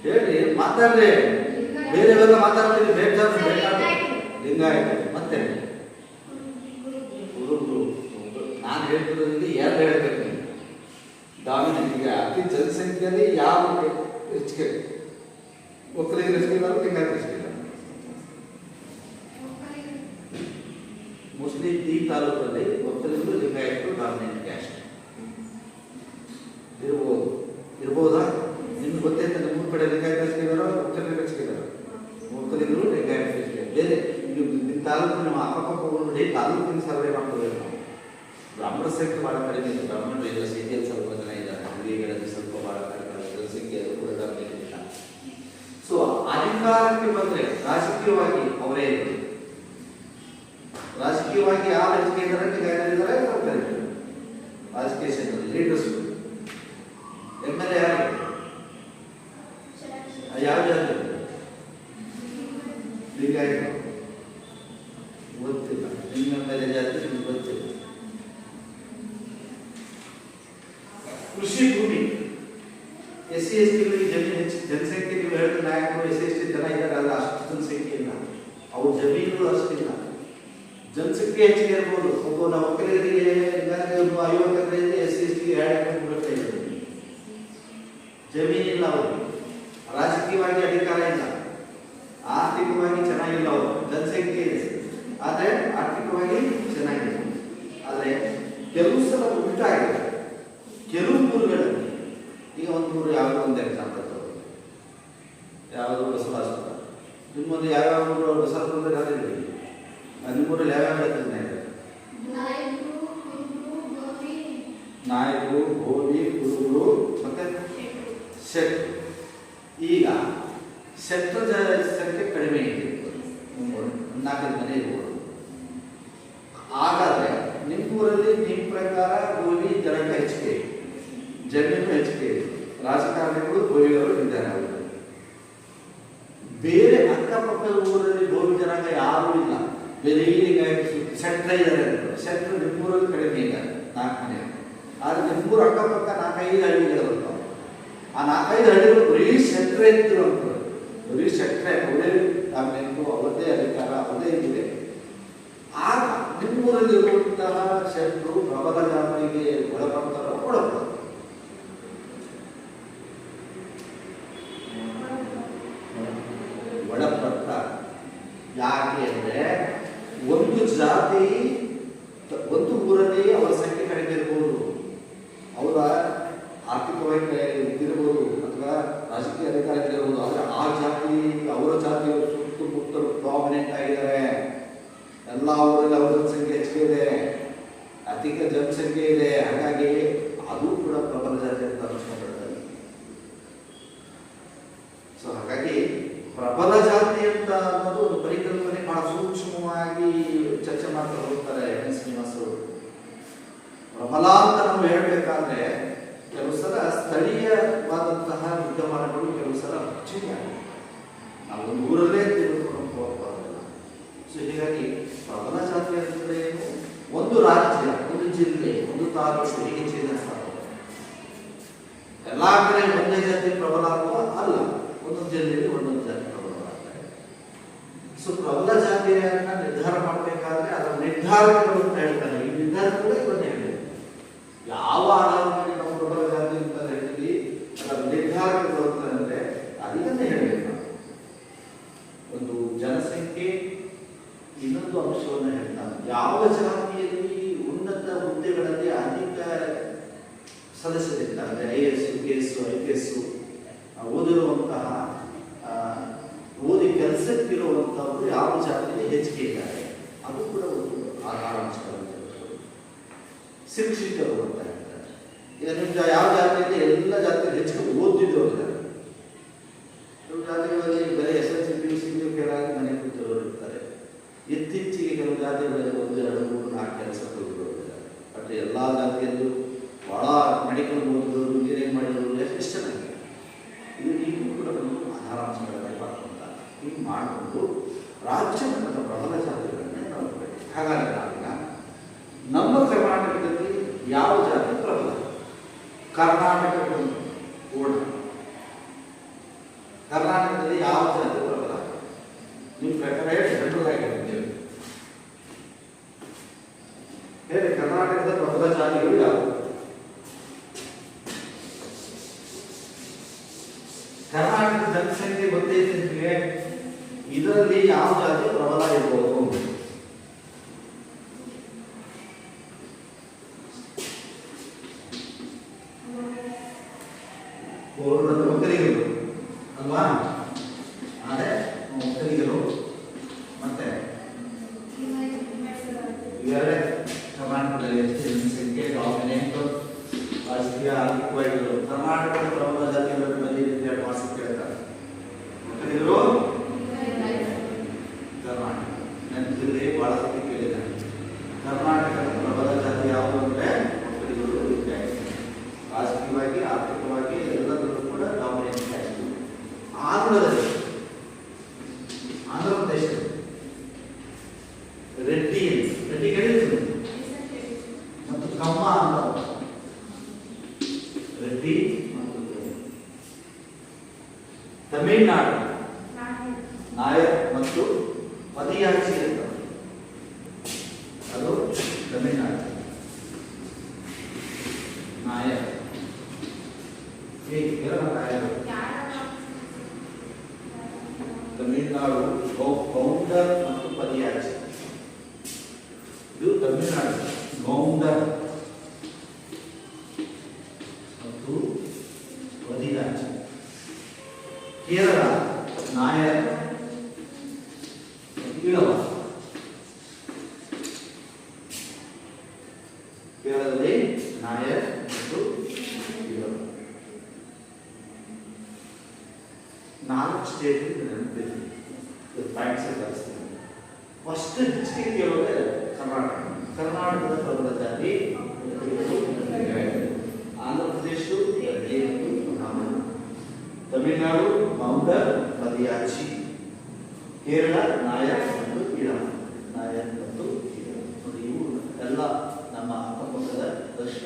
ಹೇಳಿ, ಮಾತಾಡ್ರಿ. ಬೇರೆವೆಲ್ಲ ಮಾತಾಡ್ತೀರಿ, ಲಿಂಗಾಯತ. ಮತ್ತೆ ನಾನು ಹೇಳ್ತಿರೋದ್ರಲ್ಲಿ 2 ಹೇಳ್ಬೇಕು. ಈಗ ಅತಿ ಜನಸಂಖ್ಯೆಯಲ್ಲಿ ಯಾವ ಹೆಚ್ಚಿಗೆ? ಒಕ್ಕಲಿಗರು ಹೆಚ್ಚಿಗೆ, ಲಿಂಗಾಯತ ಹೆಚ್ಚಿಗೆ. ಮೋಸ್ಟ್ಲಿ ಈ ತಾಲೂಕಲ್ಲಿ ಒಕ್ಕಲಿಗರು ಲಿಂಗಾಯತರು ಡಾಮಿನೆಂಟ್ ಅಷ್ಟೇ ಇರ್ಬೋದಾ? ನಿಮ್ಗೆ ಗೊತ್ತೈತೆ ನಿಮ್ಮ ಕಡೆ ಲಿಂಗಾಯತ ಹೆಚ್ಚಿಗಿದಾರೋ ಒಕ್ಕಲಿಗರು ಹೆಚ್ಚಿಗಿದಾರೋ? ಒಕ್ಕಲಿಗರು ಲಿಂಗಾಯತ ಹೆಚ್ಚಿಗೆ. ಬೇರೆ ನಿಮ್ಮ ತಾಲೂಕು ನಮ್ಮ ಅಕ್ಕಪಕ್ಕ ನೋಡಿ ತಾಲೂಕಿನ ಸರ್ವೆ ಮಾಡ್ಕೋಬೇಕು ನಾವು. ಬ್ರಾಹ್ಮಣ ಸಂಖ್ಯೆ ಭಾಳ ಕಡಿಮೆ ಇದೆ. ಬ್ರಾಹ್ಮಣರು ಇಲ್ಲ, ಸಿಟಿಯಲ್ಲಿ ಸ್ವಲ್ಪ ಜನ ಇದ್ದಾರೆ, ಹಳ್ಳಿಗಳಲ್ಲಿ ಸ್ವಲ್ಪ ಭಾಳ ಕಡಿಮೆ ಜನಸಂಖ್ಯೆ ಕೂಡ ಡಾಮಿನೆಂಟ್ ಇಲ್ಲ. ಸೊ ಅಧಿಕಾರಕ್ಕೆ ಬಂದರೆ ರಾಜಕೀಯವಾಗಿ ಅವರೇ ಇದ್ದಾರೆ. ರಾಜಕೀಯವಾಗಿ ಯಾವ ಹೆಚ್ಚಿಗೆ ಇದ್ದಾರೆ? ಲಿಂಗಾಯತರಿದ್ದಾರೆ, ಒಕ್ಕಲಿಗರು. ರಾಜಕೀಯ ಕ್ಷೇತ್ರದಲ್ಲಿ ಲೀಡರ್ಸ್ MLA ಯಾರು? ಯಾವ ಜಾತಿ? ಲಿಂಗಾಯತ. ಗೊತ್ತಿಲ್ಲ. ನಿಮ್ಮ MLA ಜಾತಿ ನಿಮ್ಗೆ ಗೊತ್ತಿಲ್ಲ. ಕೃಷಿ ಭೂಮಿ SC STಗಳಿಗೆ ಜಮೀನು ಹೆಚ್ಚು. ಜನಸಂಖ್ಯೆ ನೀವು ಹೇಳಿದ ನಾಯಕರು SC ST ಜನ ಇದ್ದಾರೆ, ಅಲ್ಲ ಅಷ್ಟು ಜನಸಂಖ್ಯೆ ಇಲ್ಲ. ಅವ್ರ ಜಮೀನುಗಳು ಅಷ್ಟಿಲ್ಲ. ಜನಸಂಖ್ಯೆ ಹೆಚ್ಚಿಗೆ ಇರ್ಬೋದು. ಒಬ್ಬ ನಾವು ಒಕ್ಕಲಿಗರಿಗೆ 50 ಎಕರೆ SC STಗೆ 2 ಎಕರೆ 3 ಎಕರೆ ಇದೆ. ಜಮೀನಿಲ್ಲ ಅವರು. ರಾಜಕೀಯವಾಗಿ ಅಧಿಕಾರ ಇಲ್ಲ. ಆರ್ಥಿಕವಾಗಿ ಚೆನ್ನಾಗಿಲ್ಲ ಅವರು. ಜನಸಂಖ್ಯೆ ಇದೆ ಆದರೆ ಆರ್ಥಿಕವಾಗಿ ಚೆನ್ನಾಗಿದೆ. ಆದರೆ ಕೆಲವು ಸಲ ಉಲ್ಟಾಗಿದೆ. ಕೆಲವು ಊರುಗಳಲ್ಲಿ ಈಗ ಒಂದು ಊರು ಯಾವುದೋ ಒಂದು ಎಕ್ಸಾಂಪಲ್ ತಗೊಳ್ಳಿ. ಯಾವುದು? ಬಸವಾಸುರ. ನಿಮ್ಮೊಂದು ಯಾವ್ಯಾವ ಊರು ಬಸವಪುರದಲ್ಲಿ ಅದಿರಲಿ. ನಿಮ್ಮೂರಲ್ಲಿ ಯಾವ್ಯಾವ ಜಾತಿ ಇದೆ? ನಾಯಕರು, ಗೋವಿ, ಕುರುಬರು ಮತ್ತೆ ಶೆಟ್. ಈಗ ಶೆಟ್ರ ಸಂಖ್ಯೆ ಕಡಿಮೆ ಇದೆ. 4 ಮನೆ ಇರ್ಬೋದು. ಹಾಗಾದ್ರೆ ನಿಮ್ಮೂರಲ್ಲಿ ನಿಮ್ಮ ಪ್ರಕಾರ ಗೋವಿ ಜನಾಂಗ ಹೆಚ್ಚಿಗೆ, ಜಮೀನು ಹೆಚ್ಚಿಗೆ, ರಾಜಕಾರಣಿಗಳು ಗೋವಿಗಳು ಇದ್ದಾರೆ. ಅವರು ಬೇರೆ ಅಕ್ಕಪಕ್ಕದ ಊರಲ್ಲಿ ಗೋವಿ ಜನಾಂಗ ಯಾರೂ ಇಲ್ಲ. ಬೇರೆ ಈಗ ಶೆಟ್ರ ಇದ್ದಾರೆ. ಶೆಟ್ರು ನಿಮ್ಮೂರಲ್ಲಿ ಕಡಿಮೆ ಇದ್ದಾರೆ, 4 ಮನೆ. ಆದರೆ ನಿಮ್ಮೂರು ಅಕ್ಕಪಕ್ಕ 4-5 ಹಳ್ಳಿಗಳು ಬರ್ತಾವೆ. ಆ 4-5 ಹಳ್ಳಿಗಳು ಬರೀ ಶೆಟ್ರೆ ಇದ್ರು ಅಂತ. ಬರೀ ಶೆಟ್ರೆ, ಅವರೇ ಡಾಮಿನೆಂಟು, ಅವರದೇ ಅಧಿಕಾರ, ಅವರದೇ ಇದೆ. ಆಗ ನಿಮ್ಮೂರಲ್ಲಿರುವಂತಹ ಶೆಟ್ರು ಪ್ರಬಲ ಜಾತಿಗೆ ಒಳಪಡ್ತಾರೋ ಒಳಪಡ್ತಾರೆ. ಒಳಪಡ್ತಾರೆ. ಯಾಕೆ ಅಂದರೆ ಒಂದು ಜಾತಿ ಒಂದು ಊರಲ್ಲಿ ಅವರ ಸಂಖ್ಯೆ ಕಡಿಮೆ ಇರ್ಬೋದು, ಅವರ ಆರ್ಥಿಕವಾಗಿ ಇದ್ದಿರ್ಬೋದು ಅಥವಾ ರಾಜಕೀಯ ಅಧಿಕಾರಿಗಳಿರ್ಬೋದು. ಆದರೆ ಆ ಜಾತಿ ಅವರ ಜಾತಿಯವರು ಸುತ್ತಮುತ್ತಲು ಡಾಮಿನೆಂಟ್ ಆಗಿದ್ದಾರೆ. ಎಲ್ಲ ಊರಲ್ಲಿ ಅವರ ಜನಸಂಖ್ಯೆ ಹೆಚ್ಚಿಗೆ ಇದೆ, ಅಧಿಕ ಜನಸಂಖ್ಯೆ ಇದೆ. ಹಾಗಾಗಿ ಅದು ಕೂಡ ಪ್ರಬಲ ಜಾತಿ ಅಂತ ಅನಿಸ್ಕೊಂಡ್ಬಿಡ್ತಾರೆ. ಸೊ ಹಾಗಾಗಿ ಪ್ರಬಲ ಜಾತಿ ಅಂತ ಅನ್ನೋದು ಒಂದು ಪರಿಕಲ್ಪನೆ ಬಹಳ ಸೂಕ್ಷ್ಮವಾಗಿ ಚರ್ಚೆ ಮಾಡ್ತಾ ಹೋಗ್ತಾರೆ ಶ್ರೀನಿವಾಸ್ ಅವರು. ಪ್ರಬಲ ಅಂತ ನಾವು ಹೇಳ್ಬೇಕಾದ್ರೆ ಕೆಲವು ಸಲ ಸ್ಥಳೀಯವಾದಂತಹ ವಿದ್ಯಮಾನಗಳು ಕೆಲವು ಸಲ ಹೆಚ್ಚಿಗೆ ನಾವು ಒಂದು ಊರಲ್ಲೇ ತೆಗೆದುಕೊಂಡು ಹೋಗಬಾರಲ್ಲ. ಸೊ ಹೀಗಾಗಿ ಪ್ರಬಲ ಜಾತಿ ಅಂತಂದ್ರೆ ಏನು? ಒಂದು ರಾಜ್ಯ, ಒಂದು ಜಿಲ್ಲೆ, ಒಂದು ತಾಲೂಕು, ಹೀಗೆ ಚೇಂಜಸ್ ಆಗ್ತದೆ. ಎಲ್ಲಾ ಕಡೆ ಒಂದೇ ಜಾತಿ ಪ್ರಬಲ ಆಗುವ ಅಲ್ಲ, ಒಂದೊಂದು ಜಿಲ್ಲೆಯಲ್ಲಿ ಒಂದೊಂದು ಜಾತಿ ಪ್ರಬಲವಾಗ್ತಾರೆ. ಸೊ ಪ್ರಬಲ ಜಾತಿಯನ್ನ ನಿರ್ಧಾರ ಮಾಡಬೇಕಾದ್ರೆ ಅದರ ನಿರ್ಧಾರಗಳು ಅಂತ ಹೇಳ್ತಾರೆ. ಈ ನಿರ್ಧಾರಗಳು ಇವನ್ನೇ ಹೇಳಿದೆ. ಯಾವ ಆಧಾರದ ಮೇಲೆ ನಾವು ಪ್ರಬಲ ಜಾತಿ ಅಂತ ಹೇಳ್ತೀವಿ, ಅದರ ನಿರ್ಧಾರಗಳು ಅಂತಂದ್ರೆ ಅದನ್ನೇ ಹೇಳಬೇಕು. ಒಂದು ಜನಸಂಖ್ಯೆ, ಇನ್ನೊಂದು ಅಂಶವನ್ನು ಹೇಳ್ತಾನೆ. ಯಾವ ಜಾತಿಯಲ್ಲಿ ಉನ್ನತ ಹುದ್ದೆಗಳಲ್ಲಿ ಅಧಿಕ ಸದಸ್ಯರಿರ್ತಾರೆ, IAS, KS, IPS ಓದಿರುವಂತಹ ಓದಿ ಕೆಲಸಕ್ಕಿರುವಂತಹವರು ಯಾವ ಜಾತಿಯಲ್ಲಿ ಹೆಚ್ಚಿಗೆ ಇದ್ದಾರೆ, ಅದು ಕೂಡ ಒಂದು ಆಧಾರ ಅಂಶಗಳನ್ನು. ಶಿಕ್ಷಿತರು ಅಂತ ಹೇಳ್ತಾರೆ. ಈಗ ಯಾವ ಜಾತಿಯಲ್ಲಿ ಎಲ್ಲ ಜಾತಿಯಲ್ಲಿ ಹೆಚ್ಚಿಗೆ ಓದಿದ್ದವರು ಇದ್ದಾರೆ. ಕೆಲವು ಜಾತಿಗಳಲ್ಲಿ ಬರೀ SSLC, PUC ಕೆಲವಾಗಿ ಮನೆ ಕೂತವರು ಇರ್ತಾರೆ. ಇತ್ತೀಚೆಗೆ ಕೆಲವು ಜಾತಿಗಳಲ್ಲಿ 1, 2, 3, 4 ಕೆಲಸ ಕೊಡುತ್ತಿದ್ದಾರೆ. ಬಟ್ ಎಲ್ಲ ಜಾತಿಯಲ್ಲೂ ಬಹಳ ಮೆಡಿಕಲ್ ಓದಿದವರು, ಇಂಜಿನಿಯರಿಂಗ್ ಮಾಡಿದವರು ಎಷ್ಟು ಚೆನ್ನಾಗಿದೆ. ಇದು ಕೂಡ ಒಂದು ಆಧಾರಾಂಶಗಳನ್ನು ಮಾಡ್ಕೊಂತಾರೆ. ಹೀಗೆ ಮಾಡಿಕೊಂಡು ರಾಜ್ಯ ಮಟ್ಟದ ಪ್ರಬಲ ಜಾತಿಗಳನ್ನೇ ನೋಡಬೇಕು. ಹಾಗಾಗಿ ನಮ್ಮ ಕರ್ನಾಟಕದಲ್ಲಿ ಯಾವ ಜಾತಿ ಪ್ರಬಲ? ಕರ್ನಾಟಕ ಪೂರ್ಣ ಕರ್ನಾಟಕದಲ್ಲಿ ಯಾವ ಜಾತಿ ಪ್ರಬಲ? ನಿಮ್ಮ ಪ್ರಕಾರ ಹೇಳಿ. ಹೇಳಿ, ಕರ್ನಾಟಕದ ಪ್ರಬಲ ಜಾತಿಗಳು ಯಾವುವು? ಕರ್ನಾಟಕ ಜನಸಂಖ್ಯೆ ಗೊತ್ತೈತೆ, ಇದರಲ್ಲಿ ಯಾವ ಜಾತಿ ಪ್ರಬಲ ಇರಬಹುದು? ಒಕ್ಕಲಿಗರು ಅಲ್ವಾ? ಅದೇ ಒಕ್ಕಲಿಗರು. ಮತ್ತೆ ಇವೆರಡೇ ಕರ್ನಾಟಕದಲ್ಲಿ ಜನಸಂಖ್ಯೆ ಡಾಮಿನೆಂಟ್ ರಾಜಕೀಯ ಆರ್ಥಿಕವಾಗಿರು. ಕರ್ನಾಟಕದ ಪ್ರಬಲ ಜಾತಿಗಳ ಬಗ್ಗೆ 2 ಮಾಸ ಕೇಳ್ತಾರೆ. ಒಕ್ಕಲಿಗರು ಕರ್ನಾಟಕ ನೆನಪಿದ್ರೆ ಬಹಳ ಸತಿ ಕೇಳಿದ್ದಾರೆ. ಕರ್ನಾಟಕದ ಪ್ರಬಲ ಜಾತಿ ಯಾವುದು ಅಂದ್ರೆ ಒಕ್ಕಲಿಗರು. ರಾಜಕೀಯವಾಗಿ ಆರ್ಥಿಕವಾಗಿ ಎಲ್ಲದರಲ್ಲೂ ಕೂಡ ಡಾಮಿನೆಂಟ್ ಆಯಿತು. ಆಂಧ್ರ ಪ್ರದೇಶದಲ್ಲಿ ರೆಡ್ಡಿಗಳು ಮತ್ತು ಕಮ್ಮ ಅಂತ, ರೆಡ್ಡಿ ಮತ್ತು ತಮಿಳುನಾಡು ನಾಯರ್ ಮತ್ತು ಪದಿಯಾಚಿ ಅಂತ, ಅದು ತಮಿಳುನಾಡು ನಾಯರ್. ತಮಿಳುನಾಡು ಗೌಂಡರ್ ಮತ್ತು ಪದಿಯಾಚಿ. ಇದು ತಮಿಳುನಾಡು ಗೌಂಡರ್ ಮತ್ತು ಪದಿಯಾಚಿ. ಕೇರಳ ನಾಯರ್ ಈಳವ. ಕೇರಳದಲ್ಲಿ ನಾಯರ್ ಮತ್ತು ಈಳವ. 4 ಸ್ಟೇಟ್ ನೆನಪಿದೆ. ಪಾಯಿಂಟ್ಸ್ ಕಳಿಸ್ತೀನಿ. ಫಸ್ಟ್ ಹೆಚ್ಚಿಗೆ ಕೇಳೋದೇ ಕರ್ನಾಟಕ. ಕರ್ನಾಟಕದ ಪ್ರಬಲ ಜಾತಿ ಆಂಧ್ರ ಪ್ರದೇಶ, ತಮಿಳುನಾಡು ಗೌಂಡರ್ ಪದಿಯಾಚಿ, ಕೇರಳ ನಾಯರ್ ಮತ್ತು ಈಳವ. ನಾಯರ್ ಮತ್ತು ಈಳವ ನೋಡಿ, ಇವು ಎಲ್ಲ ನಮ್ಮ ಅಕ್ಕಪಕ್ಕದ ದಕ್ಷಿಣ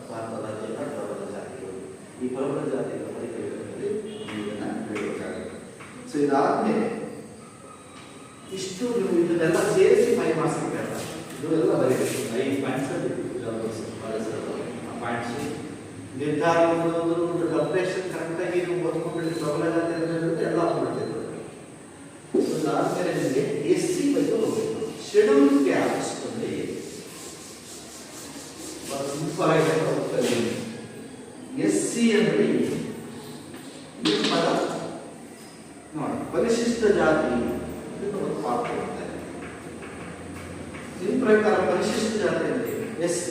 ಭಾರತ ರಾಜ್ಯದ ಪ್ರಬಲ ಜಾತಿಗಳು. ಈ ಪ್ರಬಲ ಜಾತಿಗಳ ಪರಿಕಲ್ಪನೆಯಲ್ಲಿ ಇದನ್ನು ಹೇಳಬೇಕಾಗುತ್ತೆ. ಸೊ ಇದಾದ್ಮೇಲೆ ಇಷ್ಟು ನೀವು ಇದನ್ನೆಲ್ಲ ಸೇರಿಸಿ 5 ಮಾರ್ಕ್ಸ್ ಕೇಳ್ತಾರೆ. ಇದು ಎಲ್ಲ ಬರೀಬೇಕು. 5 ಪಾಯಿಂಟ್ಸ್ ಪಾಯಿಂಟ್ಸ್ ನಿರ್ಧಾರ ಡೆಫಿನೇಷನ್ ಕರೆಕ್ಟಾಗಿ ನೀವು ಓದ್ಕೊಂಡ್ಬಿಟ್ಟು ಪ್ರಬಲ ಜಾತಿ ಎಲ್ಲ ಹೊರಟಿರ್ತದೆ. ಸೊ ಅದಾದ್ಮೇಲೆ ನಿಮಗೆ SC ಬಗ್ಗೆ ಹೋಗಬೇಕು. ಶೆಡ್ಯೂಲ್ ಕ್ಯಾಸ್ಟ್ ಅಂದರೆ ಸಿಂಪಲ್ ಆಗಿ ಹೋಗ್ತದೆ. SC ಅಂದರೆ ಪದ ನೋಡಿ, ಪರಿಶಿಷ್ಟ ಜಾತಿ ಒಂದು ಪಾತ್ರ ಇರ್ತದೆ. ನಿಮ್ಮ ಪ್ರಕಾರ ಪರಿಶಿಷ್ಟ ಜಾತಿ ಅಂದರೆ SC.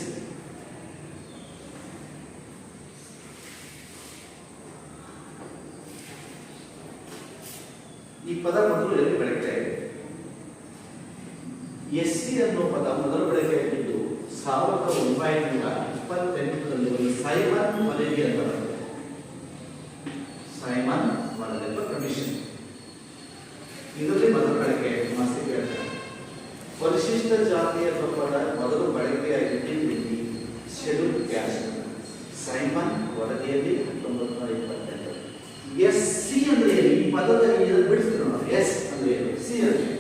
ಈ ಪದ ಮೊದಲು ಎಲ್ಲಿ ಬಳಕೆ ಆಗಿದೆ? SC ಅನ್ನೋ ಪದ ಮೊದಲು ಬಳಕೆ ಆಗಿದ್ದು 1928ರಲ್ಲಿ ಸೈಮನ್ ವಲೆರಿ ಅಂತ ಬರುತ್ತೆ. ಸೈಮನ್ ವಲೆರಿ ಕಮಿಷನ್ ಇದರಲ್ಲಿ ಮೊದಲು ಬಳಕೆ ಮಾಸಿಕ ಹೇಳ್ತಾರೆ. ಪರಿಶಿಷ್ಟ ಜಾತಿಯ ಪದ ಮೊದಲು ಬಳಕೆಯಾಗಿದ್ದು ಶೆಡ್ಯೂಲ್ ಕ್ಯಾಸ್ಟ್ ಸೈಮನ್ ವರದಿಯಲ್ಲಿ 1928. SC ಅಂದ್ರೆ ಏನು? ಈ ಪದದ ಇದನ್ನು ಬಿಡಿಸ್ತೀವಿ ನಾವು. ಎಸ್ ಅಂದ್ರೆ ಏನು, ಸಿ ಅಂದ್ರೆ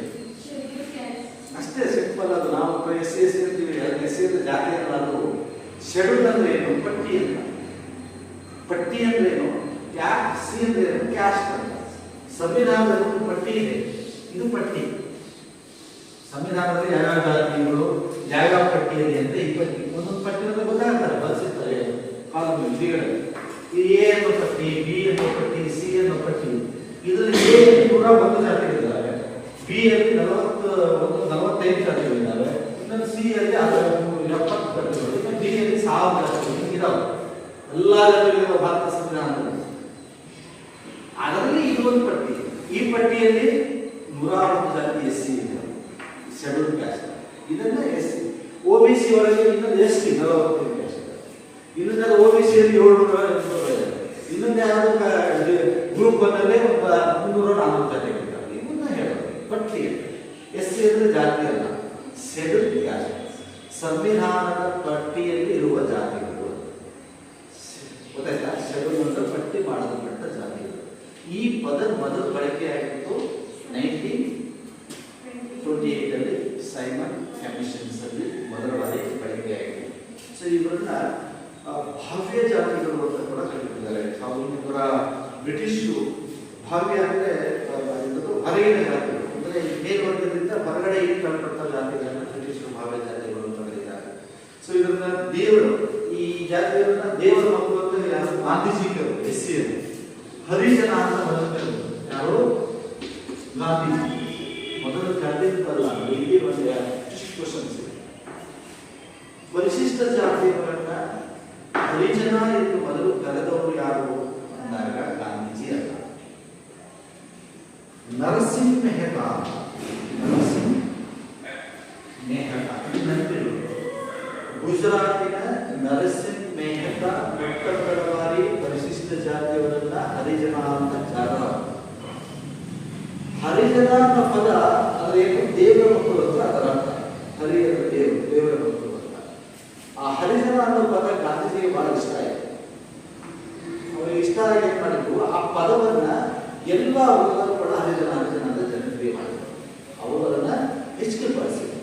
ಅಷ್ಟೇ ಸಿಂಪಲ್. ಅದು ನಾವು SC ಅಂತೀವಿ. SC ಅಂದ್ರೆ ಜಾತಿ ಅಲ್ಲ, ಅದು ಶೆಡ್ಯೂಲ್ ಅಂದ್ರೆ ಏನು, ಪಟ್ಟಿ ಅಂತ. ಪಟ್ಟಿ ಅಂದ್ರೆ ಏನು, ಸಿ ಅಂದ್ರೆ ಏನು, ಕ್ಯಾಸ್ಟ್ ಅಂತ. ಸಂವಿಧಾನದಲ್ಲಿ ಒಂದು ಪಟ್ಟಿ ಇದೆ, ಇದು ಪಟ್ಟಿ. ಸಂವಿಧಾನದಲ್ಲಿ ಯಾವ್ಯಾವ ಜಾತಿಗಳು ಯಾವ್ಯಾವ ಪಟ್ಟಿಯಲ್ಲಿ ಅಂತ ಈ ಪಟ್ಟಿ, ಒಂದೊಂದು ಪಟ್ಟಿ ಅಂದ್ರೆ ಗೊತ್ತಾಗ್ತಾರೆ, ಬಳಸಿರ್ತಾರೆ ಕಾಲಮ್ ಬಿಗಳಲ್ಲಿ. ಈ ಎ ಅನ್ನೋ ಪಟ್ಟಿ, ಬಿ ಅನ್ನೋ ಪಟ್ಟಿ, ಸಿ ಅನ್ನೋ ಪಟ್ಟಿ. ಇದರಲ್ಲಿ ಎ 101 ಜಾತಿಗಳಿದ್ದಾವೆ, ಬಿ ಅಲ್ಲಿ 45 ಜಾತಿಗಳಿದ್ದಾವೆ, ಇನ್ನೊಂದು ಸಿ ಅಲ್ಲಿ 70 ಜಾತಿಗಳು, ಡಿ ಅಲ್ಲಿ 1000 ಜಾತಿಗಳು ಇದಾವೆ. ಎಲ್ಲಾ ಜಾತಿಗಳಿರುವ ಭಾರತ ಸಂವಿಧಾನದಲ್ಲಿ. ಅದರಲ್ಲಿ ಇದು ಒಂದು ಪಟ್ಟಿ. ಈ ಪಟ್ಟಿಯಲ್ಲಿ 110 ಜಾತಿ SC ಇದೆ, ಶೆಡ್ಯೂಲ್ ಕ್ಯಾಸ್ಟ್. ಇದನ್ನ SC. OBC ಒಳಗೆ ಇನ್ನೊಂದು ST 45 ಕ್ಯಾಸ್ಟ್. ಇನ್ನೊಂದು OBC ಅಲ್ಲಿ 700 ಇದೆ. ಇನ್ನೊಂದು ಯಾವುದು ಗ್ರೂಪ್ ಅನ್ನಲ್ಲೇ ಒಂದು 300-400 ಜಾತಿಗಳಿದ್ದಾವೆ. ಇವನ್ನ ಹೇಳೋದು ಪಟ್ಟಿ. SC ಅಂದ್ರೆ ಜಾತಿ ಅಲ್ಲ, ಶೆಡ್ಯೂಲ್ ಕ್ಯಾಸ್ಟ್. ಸಂವಿಧಾನದ ಪಟ್ಟಿಯಲ್ಲಿ ಇರುವ ಜಾತಿಗಳು ಗೊತ್ತಾಯ್ತಾ? ಶೆಡ್ಯೂಲ್ ಅಂದ್ರೆ ಪಟ್ಟಿ ಮಾಡಲ್ಪಟ್ಟ ಜಾತಿಗಳು. ಈ ಪದ ಮೊದಲು ಬಳಕೆ ಆಗಿತ್ತು 1928 ಅಲ್ಲಿ ಸೈಮನ್ ಕಮಿಷನ್ಸ್ ಅಲ್ಲಿ ಮೊದಲ ಬಾರಿ ಬಳಕೆಯಾಗಿದೆ. ಸೊ ಇವರನ್ನ ಭಾವ್ಯ ಜಾತಿಗಳು ಅಂತ ಕೂಡ ಕರೀತಿದ್ದಾರೆ. 1900 ಬ್ರಿಟಿಷರು ಭಾವ್ಯ ಅಂದ್ರೆ ಹೊರಗಿನ ಜಾತಿಗಳು ಅಂದ್ರೆ ಮೇಲ್ವರ್ಗದಿಂದ ಹೊರಗಡೆ ಇಟ್ಟಲ್ಪಟ್ಟ ಜಾತಿಗಳನ್ನ ಬ್ರಿಟಿಷರು ಭಾವ್ಯ ಜಾತಿಗಳು ಅಂತ ಕರೀತಾರೆ. ಸೊ ಇದನ್ನ ದೇವರು, ಈ ಜಾತಿಗಳನ್ನ ದೇವರ ಮಕ್ಕಳು ಅಂತ ಯಾರು ಗಾಂಧೀಜಿಗಳು SC ಅಲ್ಲಿ ಹರಿಜನ ಅಂತ ಬರುತ್ತಾರೆ. ಯಾರು? ಗಾಂಧೀಜಿ ಮೊದಲು ಕರೆದಿದ್ದಲ್ಲ. ಇಲ್ಲಿ ಒಂದು ಕ್ವಶನ್ಸ್ ಇದೆ. ಪರಿಶಿಷ್ಟ ಜಾತಿಯವರನ್ನ ಹರಿಜನ ಎಂದು ಮೊದಲು ಕರೆದವರು ಯಾರು ಅಂದಾಗ ಗಾಂಧೀಜಿ ಅಲ್ಲ, ನರಸಿಂಹ ಮೆಹ್ತಾ. ಗುಜರಾತಿನ ನರಸಿಂಹ ಮೆಹ್ತಾ ಮೊಟ್ಟ ಬಾರಿ ಪರಿಶಿಷ್ಟ ಜಾತಿಯವರನ್ನ ಹರಿಜನ ಅಂತ ಕರೆದ. ಹರಿಜನ ಅನ್ನೋ ಪದ ಅದೇನು, ದೇವರ ಮಕ್ಕಳು ಅಂತ ಅದರ ಅರ್ಥ. ಹರಿಯರ ದೇವರ ಮಕ್ಕಳು ಅಂತ. ಆ ಹರಿಜನ ಅನ್ನೋ ಪದ ಗಾಂಧೀಜಿಗೆ ಬಹಳ ಇಷ್ಟ ಆಯಿತು. ಅವರಿಗೆ ಇಷ್ಟ ಆಗಿ ಏನ್ ಮಾಡಿದ್ರು, ಆ ಪದವನ್ನ ಎಲ್ಲ ವರ್ಗದವರು ಕೂಡ ಹರಿಜನ ಅಂತ ಜನಪ್ರಿಯ ಮಾಡಿದ್ರು. ಅವರು ಅದನ್ನ ಹೆಚ್ಚಿಗೆ ಬಳಸಿದ್ರು.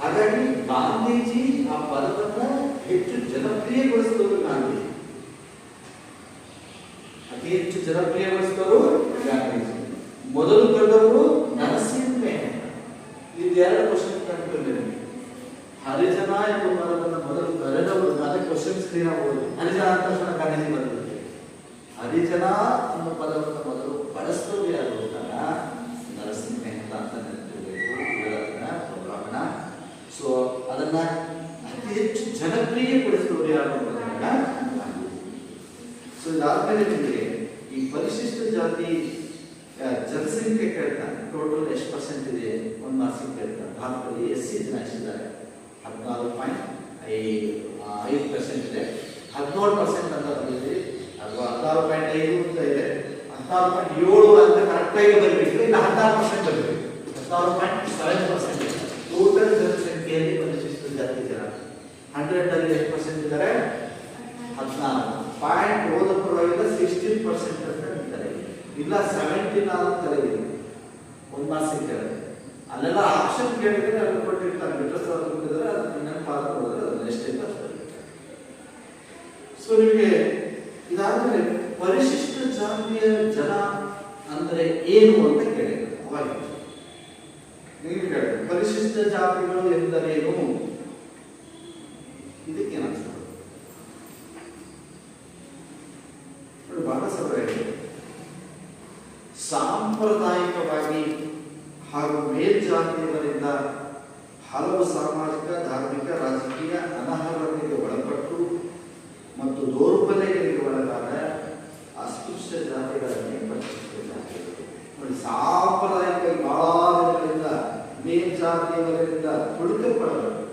ಹಾಗಾಗಿ ಗಾಂಧೀಜಿ ಆ ಪದವನ್ನ ಹೆಚ್ಚು ಜನಪ್ರಿಯಗೊಳಿಸಿದವರು ಗಾಂಧೀಜಿ. ಅತಿ ಹೆಚ್ಚು ಜನಪ್ರಿಯಗೊಳಿಸಿದವರು ಗಾಂಧೀಜಿ. ಮೊದಲು ಕರೆದವರು ನರಸಿಂಹ ಮೆಹ್ತಾ. ಇದು ಎರಡು ಕ್ವಶನ್ ಕಂಡುಕೊಂಡಿದೆ. ಹರಿಜನ ಎಂಬ ಪದವನ್ನು ಮೊದಲು ಕರೆದವರು, ಅದಕ್ಕೆ ಕ್ವಶನ್ಸ್ ಕ್ಲಿಯರ್ ಆಗಬಹುದು. ಹರಿಜನ ಅಂತ ತಕ್ಷಣ ಗಾಂಧೀಜಿ ಬರ್ತದೆ. ಹರಿಜನ ಅನ್ನೋ ಪದವನ್ನು ಮೊದಲು ಬಳಸಿದವರು ಯಾರು ಅಂತಾಗ ನರಸಿಂಹ ಮೆಹ್ತಾ ಅಂತ ನೆನಪಿರಬೇಕು. ಬ್ರಾಹ್ಮಣ. ಸೊ ಅದನ್ನ ಅತಿ ಹೆಚ್ಚು ಜನಪ್ರಿಯಗೊಳಿಸಿದವರು ಯಾರು ಅಂತಾಗ ಗಾಂಧೀಜಿ. ಸೊ ಇದಾದ್ಮೇಲೆ ನಿಮಗೆ ಈ ಪರಿಶಿಷ್ಟ ಜಾತಿ ಜನಸಂಖ್ಯೆ ಕೇಳ್ತಾನೆ. ಟೋಟಲ್ ಎಷ್ಟು ಪರ್ಸೆಂಟ್ ಇದೆ, ಒಂದು ಮಾರ್ಕ್ಸಿಗೆ ಕೇಳ್ತಾನೆ. ಭಾರತದಲ್ಲಿ SC ಜನ ಎಷ್ಟಿದ್ದಾರೆ? 14.5% ಇದೆ. 17% ಅಂತ ಬಂದಿದೆ, ಅಥವಾ 16.5 ಅಂತ ಇದೆ. 16.7 ಅಂತ ಕರೆಕ್ಟಾಗಿ ಬರಬೇಕು, ಇಲ್ಲ 16% ಬರಬೇಕು. 16.7% ಟೋಟಲ್ ಜನಸಂಖ್ಯೆಯಲ್ಲಿ ಪರಿಶಿಷ್ಟ ಜಾತಿ ಜನ 100 ಅಲ್ಲಿ ಎಷ್ಟು ಪರ್ಸೆಂಟ್ ಇದ್ದಾರೆ? 14. ಪಾಯಿಂಟ್ ಓದ ಪರವಾಗಿಲ್ಲ 16% ಅಂತ ಇದ್ದಾರೆ. ಇಲ್ಲ 17 ಅಂತ ಇದೆ. ಒಂದು ಮಾರ್ಕ್ಸಿಗೆ ಕೇಳಿದ್ರೆ ಅಲ್ಲೆಲ್ಲ ಆಪ್ಷನ್ ಕೇಳಿದ್ರೆ ಅಲ್ಲಿ ಕೊಟ್ಟಿರ್ತಾರೆ. ಬಿಟ್ರಸ್ ಅವರು ಕೊಟ್ಟಿದ್ದಾರೆ, ಅದನ್ನ ಇನ್ನೊಂದು ಪಾದ ಕೊಡಿದ್ರೆ ಅದನ್ನ ಎಷ್ಟೈತೆ ಅಷ್ಟು. ಸೊ ನಿಮಗೆ ಇದಾದ್ಮೇಲೆ ಪರಿಶಿಷ್ಟ ಜಾತಿಯ ಜನ ಅಂದ್ರೆ ಏನು ಅಂತ ಕೇಳಿದ್ರು. ಅವಾಗ ನೀವು ಕೇಳಿದ್ರೆ ಪರಿಶಿಷ್ಟ ಜಾತಿಗಳು ಎಂದರೇನು, ಇದಕ್ಕೆ ಏನಾಗ್ತದೆ? ಬಹಳ ಸರಳ ಇದೆ. ಸಾಂಪ್ರದಾಯಿಕವಾಗಿ ಹಾಗೂ ಮೇಲ್ಜಾತಿಯವರಿಂದ ಹಲವು ಸಾಮಾಜಿಕ, ಧಾರ್ಮಿಕ, ರಾಜಕೀಯ ಅನರ್ಹತೆಗೆ ಒಳಪಟ್ಟು ಮತ್ತು ದೌರ್ಬಲ್ಯಗಳಿಗೆ ಒಳಗಾದ ಅಸ್ಪೃಶ್ಯ ಜಾತಿಗಳನ್ನೇ ಪರಿಶಿಷ್ಟ ಜಾತಿಗಳು. ನೋಡಿ, ಸಾಂಪ್ರದಾಯಿಕ ಬಹಳ ದಿನಗಳಿಂದ ಮೇಲ್ಜಾತಿಯವರಿಂದ ತುಳಿತಪಡಬೇಕು.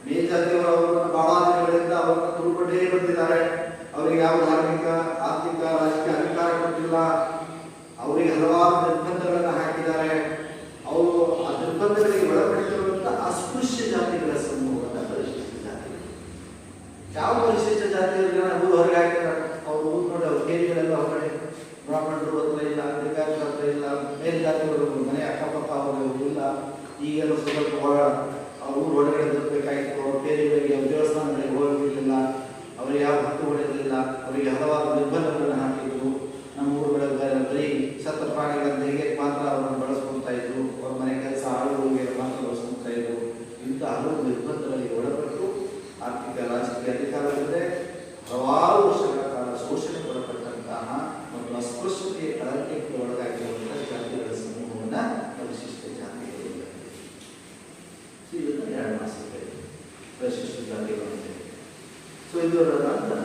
ಮೇಲ್ಜಾತಿಯವರು ಅವರನ್ನು ಬಹಳ ದಿನಗಳಿಂದ ಅವರನ್ನು ತುಳ್ಕೊಂಡೇ ಬಂದಿದ್ದಾರೆ. ಅವರಿಗೆ ಯಾವ ಧಾರ್ಮಿಕ, ಆರ್ಥಿಕ, ರಾಜಕೀಯ ಅಧಿಕಾರ ಕೊಟ್ಟಿಲ್ಲ. ಅವರಿಗೆ ಹಲವಾರು ನಿರ್ಬಂಧಗಳನ್ನು ಹಾಕಿದ್ದಾರೆ. ಅವರು ಆ ನಿರ್ಬಂಧಗಳಿಗೆ ಒಳಪಡಿಸಿರುವಂತಹ ಅಸ್ಪೃಶ್ಯ ಜಾತಿಗಳ ಸಮೂಹದ ಪರಿಶಿಷ್ಟ ಜಾತಿಗಳು. ಯಾವ ಪರಿಶಿಷ್ಟ ಜಾತಿಯವರಿಗೆ ಊರು ಹೊರಗೆ ಹಾಕಿದ್ದಾರೆ. ಅವ್ರು ಊರು ನೋಡಿ ಅವ್ರ ಕೇರಿಗಳೆಲ್ಲ ಹೊರಗಡೆ, ಬ್ರಾಹ್ಮಣರು ಹತ್ರ ಇಲ್ಲ, ಲಿಂಗಾಯತರ ಹತ್ರ ಇಲ್ಲ, ಮೇಲ್ಜಾತಿಯವರು ಮನೆ ಅಕ್ಕಪಕ್ಕ ಅವರು ಇಲ್ಲ. ಈಗೆಲ್ಲ ಸ್ವಲ್ಪ ಅವ್ರ ಊರು ಹೊರಗಡೆ ಬರಬೇಕಾಗಿತ್ತು. ಅವ್ರ ಕೇರಿಗಳಿಗೆ, ಅವ್ರ ದೇವಸ್ಥಾನಗಳಿಗೆ ಹೋಗಿರಲಿಲ್ಲ, ಅವರಿಗೆ ಯಾವ ಹಕ್ಕು ಹೊಡೆಯಲಿಲ್ಲ, ಅವರಿಗೆ ಹಲವಾರು ನಿರ್ಬಂಧಗಳನ್ನು ಹಾಕಿದ್ರು. ನಮ್ಮ ಊರುಗಳಲ್ಲಿ ಬರೀ ಸತ್ತ ಪ್ರಾಣಿಗಳನ್ನು ಹೇಗೆ ಮಾತ್ರ ಅವರನ್ನು ಬಳಸ್ಕೊಳ್ತಾ ಇದ್ರು, ಅವ್ರ ಮನೆ ಕೆಲಸ ಆಳುಗಳಿಗೆ ಮಾತ್ರ ಬಳಸ್ಕೊಳ್ತಾ ಇದ್ರು. ಇಂಥ ಹಲವು ನಿರ್ಬಂಧಗಳಿಗೆ ಒಳಪಟ್ಟು ಆರ್ಥಿಕ ರಾಜಕೀಯ ಅಧಿಕಾರವಿಲ್ಲದೆ ಹಲವಾರು ವರ್ಷಗಳ ಕಾಲ ಶೋಷಣೆಗೊಳಪಟ್ಟಂತಹ ಮತ್ತು ಅಸ್ಪೃಶ್ಯತೆಯ ಕಳಂಕಕ್ಕೆ ಒಳಗಾಗಿರುವಂತಹ ಜಾತಿಗಳ ಸಮೂಹವನ್ನು ಪರಿಶಿಷ್ಟ ಜಾತಿಗಳು. ಇದನ್ನು 2 ಮಾಸಗಳು ಪರಿಶಿಷ್ಟ ಜಾತಿಗಳು ಅಂತ. ಸೊ ಇದರ ನಂತರ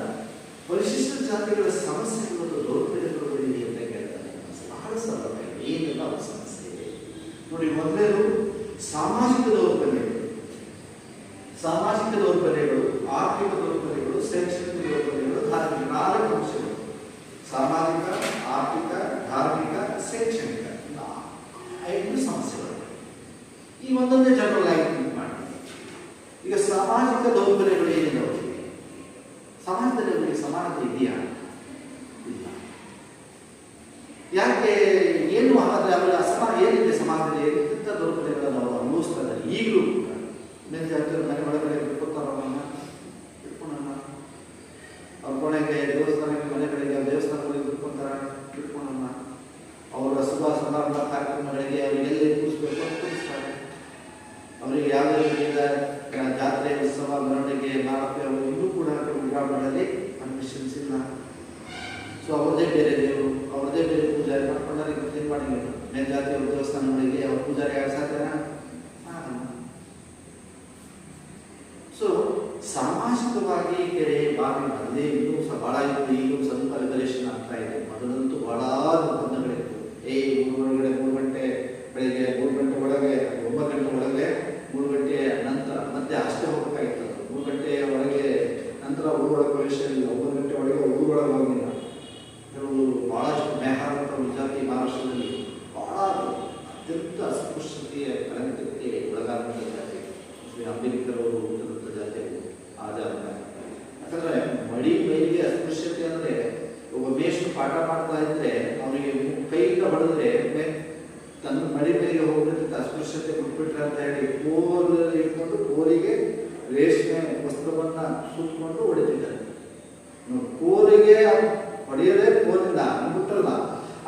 ಪರಿಶಿಷ್ಟ ಜಾತಿಗಳ ಸಮಸ್ಯೆಗಳು ಮತ್ತು ದೌರ್ಬಲ್ಯಗಳು ಇದೆ ಅಂತ ಕೇಳ್ತಾರೆ. ಬಹಳ ಸರಳ, ಏನೆಲ್ಲ ಅವರ ಸಮಸ್ಯೆ ಇದೆ ನೋಡಿ. ಮೊದಲೇದು ಸಾಮಾಜಿಕ ದೌರ್ಬಲ್ಯಗಳು, ಆರ್ಥಿಕ ದೌರ್ಬಲ್ಯಗಳು, ಶೈಕ್ಷಣಿಕ ದೌರ್ಬಲ್ಯಗಳು, ಧಾರ್ಮಿಕ 4 ಅಂಶಗಳು. ಸಾಮಾಜಿಕ, ಆರ್ಥಿಕ, ಧಾರ್ಮಿಕ, ಶೈಕ್ಷಣಿಕ 5 ಸಮಸ್ಯೆಗಳು. ಈ ಒಂದೊಂದೇ ಜನರಲ್ ಆಗಿ ಥಿಂಕ್ ಮಾಡಿ. ಈಗ ಸಾಮಾಜಿಕ ದೌರ್ಬಲ್ಯಗಳು ಏನಿದೆ, ಸಮಾಜದಲ್ಲಿ ಅವರಿಗೆ ಸಮಾನತೆ ಇದೆಯಾ? ಇಲ್ಲ. ಯಾಕೆ? ಏನು ಹಾಗಾದ್ರೆ ಅವರ ಅಸಮಾನ ಏನಿದೆ ಸಮಾಜದಲ್ಲಿ? ಎಂಥ ದೌರ್ಬಲ್ಯಗಳನ್ನು ಅವರು ಅನುಭವಿಸ್ತಾ ಇದ್ದಾರೆ ಈಗಲೂ ಕೂಡ. ಮೇಲ್ಜಾತಿಯವರು ಮನೆ ಒಳಗಡೆ ಬಿಟ್ಕೊತಾರನ್ನ ಬಿಟ್ಕೊಂಡಣ್ಣ, ಅವ್ರ ಕೊನೆಗೆ ದೇವಸ್ಥಾನಕ್ಕೆ ಮನೆಗಳಿಗೆ ದೇವಸ್ಥಾನಗಳಿಗೆ ಬಿಟ್ಕೊಂಡಣ್ಣ, ಅವರ ಶುಭ ಸಮಾರಂಭ ಕಾರ್ಯಕ್ರಮಗಳಿಗೆ ಅವ್ರಿಗೆ ಎಲ್ಲಿ ಕೂರಿಸ್ಬೇಕು ಅಂತ ಕೂರಿಸ್ತಾರೆ. ಅವರಿಗೆ ಯಾವುದೇ ರೀತಿಯಿಂದ ಜಾತ್ರೆ, ಉತ್ಸವ, ಮೆರವಣಿಗೆ ಮಾಡಕ್ಕೆ ಅವರು ಇನ್ನೂ ಕೂಡ ಗ್ರಾಮಗಳಲ್ಲಿ ಪರ್ಮಿಷನ್ಸ್ ಇಲ್ಲ. ಸೊ ಅವ್ರದ್ದೇ ಬೇರೆ ದೇವರು, ಅವ್ರದ್ದೇ ಬೇರೆ ಪೂಜಾರಿ ಮಾಡ್ಕೊಂಡಾರೆ. ಗೊತ್ತೇನು ಮಾಡಿಲ್ಲ. ಮೇಲ್ಜಾತಿಯವ್ರ ದೇವಸ್ಥಾನಗಳಿಗೆ ಅವ್ರ ಪೂಜಾರಿ ಆಗ ಸಾಧ್ಯನಾ? ಸೊ ಸಾಮಾಜಿಕವಾಗಿ ಕೆರೆ ಬಾವಿ ಅದೇ ಇನ್ನೂ ಸಹ ಭಾಳ ಇತ್ತು. ಈಗಲೂ ಸ್ವಲ್ಪ ರೆಗ್ಯುಲೇಷನ್ ಆಗ್ತಾ ಇದೆ. ಮೊದಲಂತೂ ಭಾಳ ನಿರ್ಬಂಧಗಳಿತ್ತು. ಊರು ಒಳಗಡೆ 3 ಗಂಟೆ ಬೆಳಿಗ್ಗೆ, 3 ಗಂಟೆ ಒಳಗೆ, 9 ಗಂಟೆ ಒಳಗೆ, 3 ಗಂಟೆ ನಂತರ ಮತ್ತೆ ಅಷ್ಟೇ ಹೋಗಬೇಕಾಗಿತ್ತು. 3 ಗಂಟೆ ಒಳಗೆ ನಂತರ ಊರೊಳಗೆ ಪ್ರವೇಶ ಇಲ್ಲ. 9 ಗಂಟೆ ಒಳಗೆ ಊರೊಳಗೆ ಹೋಗಿಲ್ಲ. ಕೆಲವರು ಭಾಳಷ್ಟು ಮೆಹಾರ್ ಮತ್ತು ವಿಜಾತಿ ಮಹಾರಾಷ್ಟ್ರದಲ್ಲಿ ಭಾಳ ಅತ್ಯಂತ ಅಸ್ಪೃಶ್ಯತೆಯ ಕಳಂಕಕ್ಕೆ ಒಳಗಾದಂಥ ಜಾತಿ ಶ್ರೀ ಅಂಬೇಡ್ಕರ್ ಅವರು ಹುಟ್ಟಿದಂಥ ಜಾತಿ ಆಧಾರ. ಯಾಕಂದರೆ ಮಡಿ ಮೈಗೆ ಅಸ್ಪೃಶ್ಯತೆ ಅಂದರೆ ಒಬ್ಬ ಮೇಷ್ಟ್ರು ಪಾಠ ಮಾಡ್ತಾ ಇದ್ರೆ ಅವನಿಗೆ ಕೈಯಿಂದ ಹೊಡೆದ್ರೆ ತನ್ನ ಮಡಿ ಮೈಗೆ ಹೋಗ್ಬಿಟ್ಟು ಅಸ್ಪೃಶ್ಯತೆ ಬಿಟ್ಬಿಟ್ರೆ ಅಂತ ಹೇಳಿ ಕೋಲಲ್ಲಿ ಇಟ್ಕೊಂಡು ಕೋಲಿಗೆ ರೇಷ್ಮೆ ವಸ್ತ್ರವನ್ನ ಸುತ್ತಕೊಂಡು ಹೊಡಿತಿದ್ದಾರೆ. ಕೋಲಿಗೆ ಹೊಡೆಯದೇ ಕೋಲಿಂದ ಮುಟ್ಟಲ್ಲ.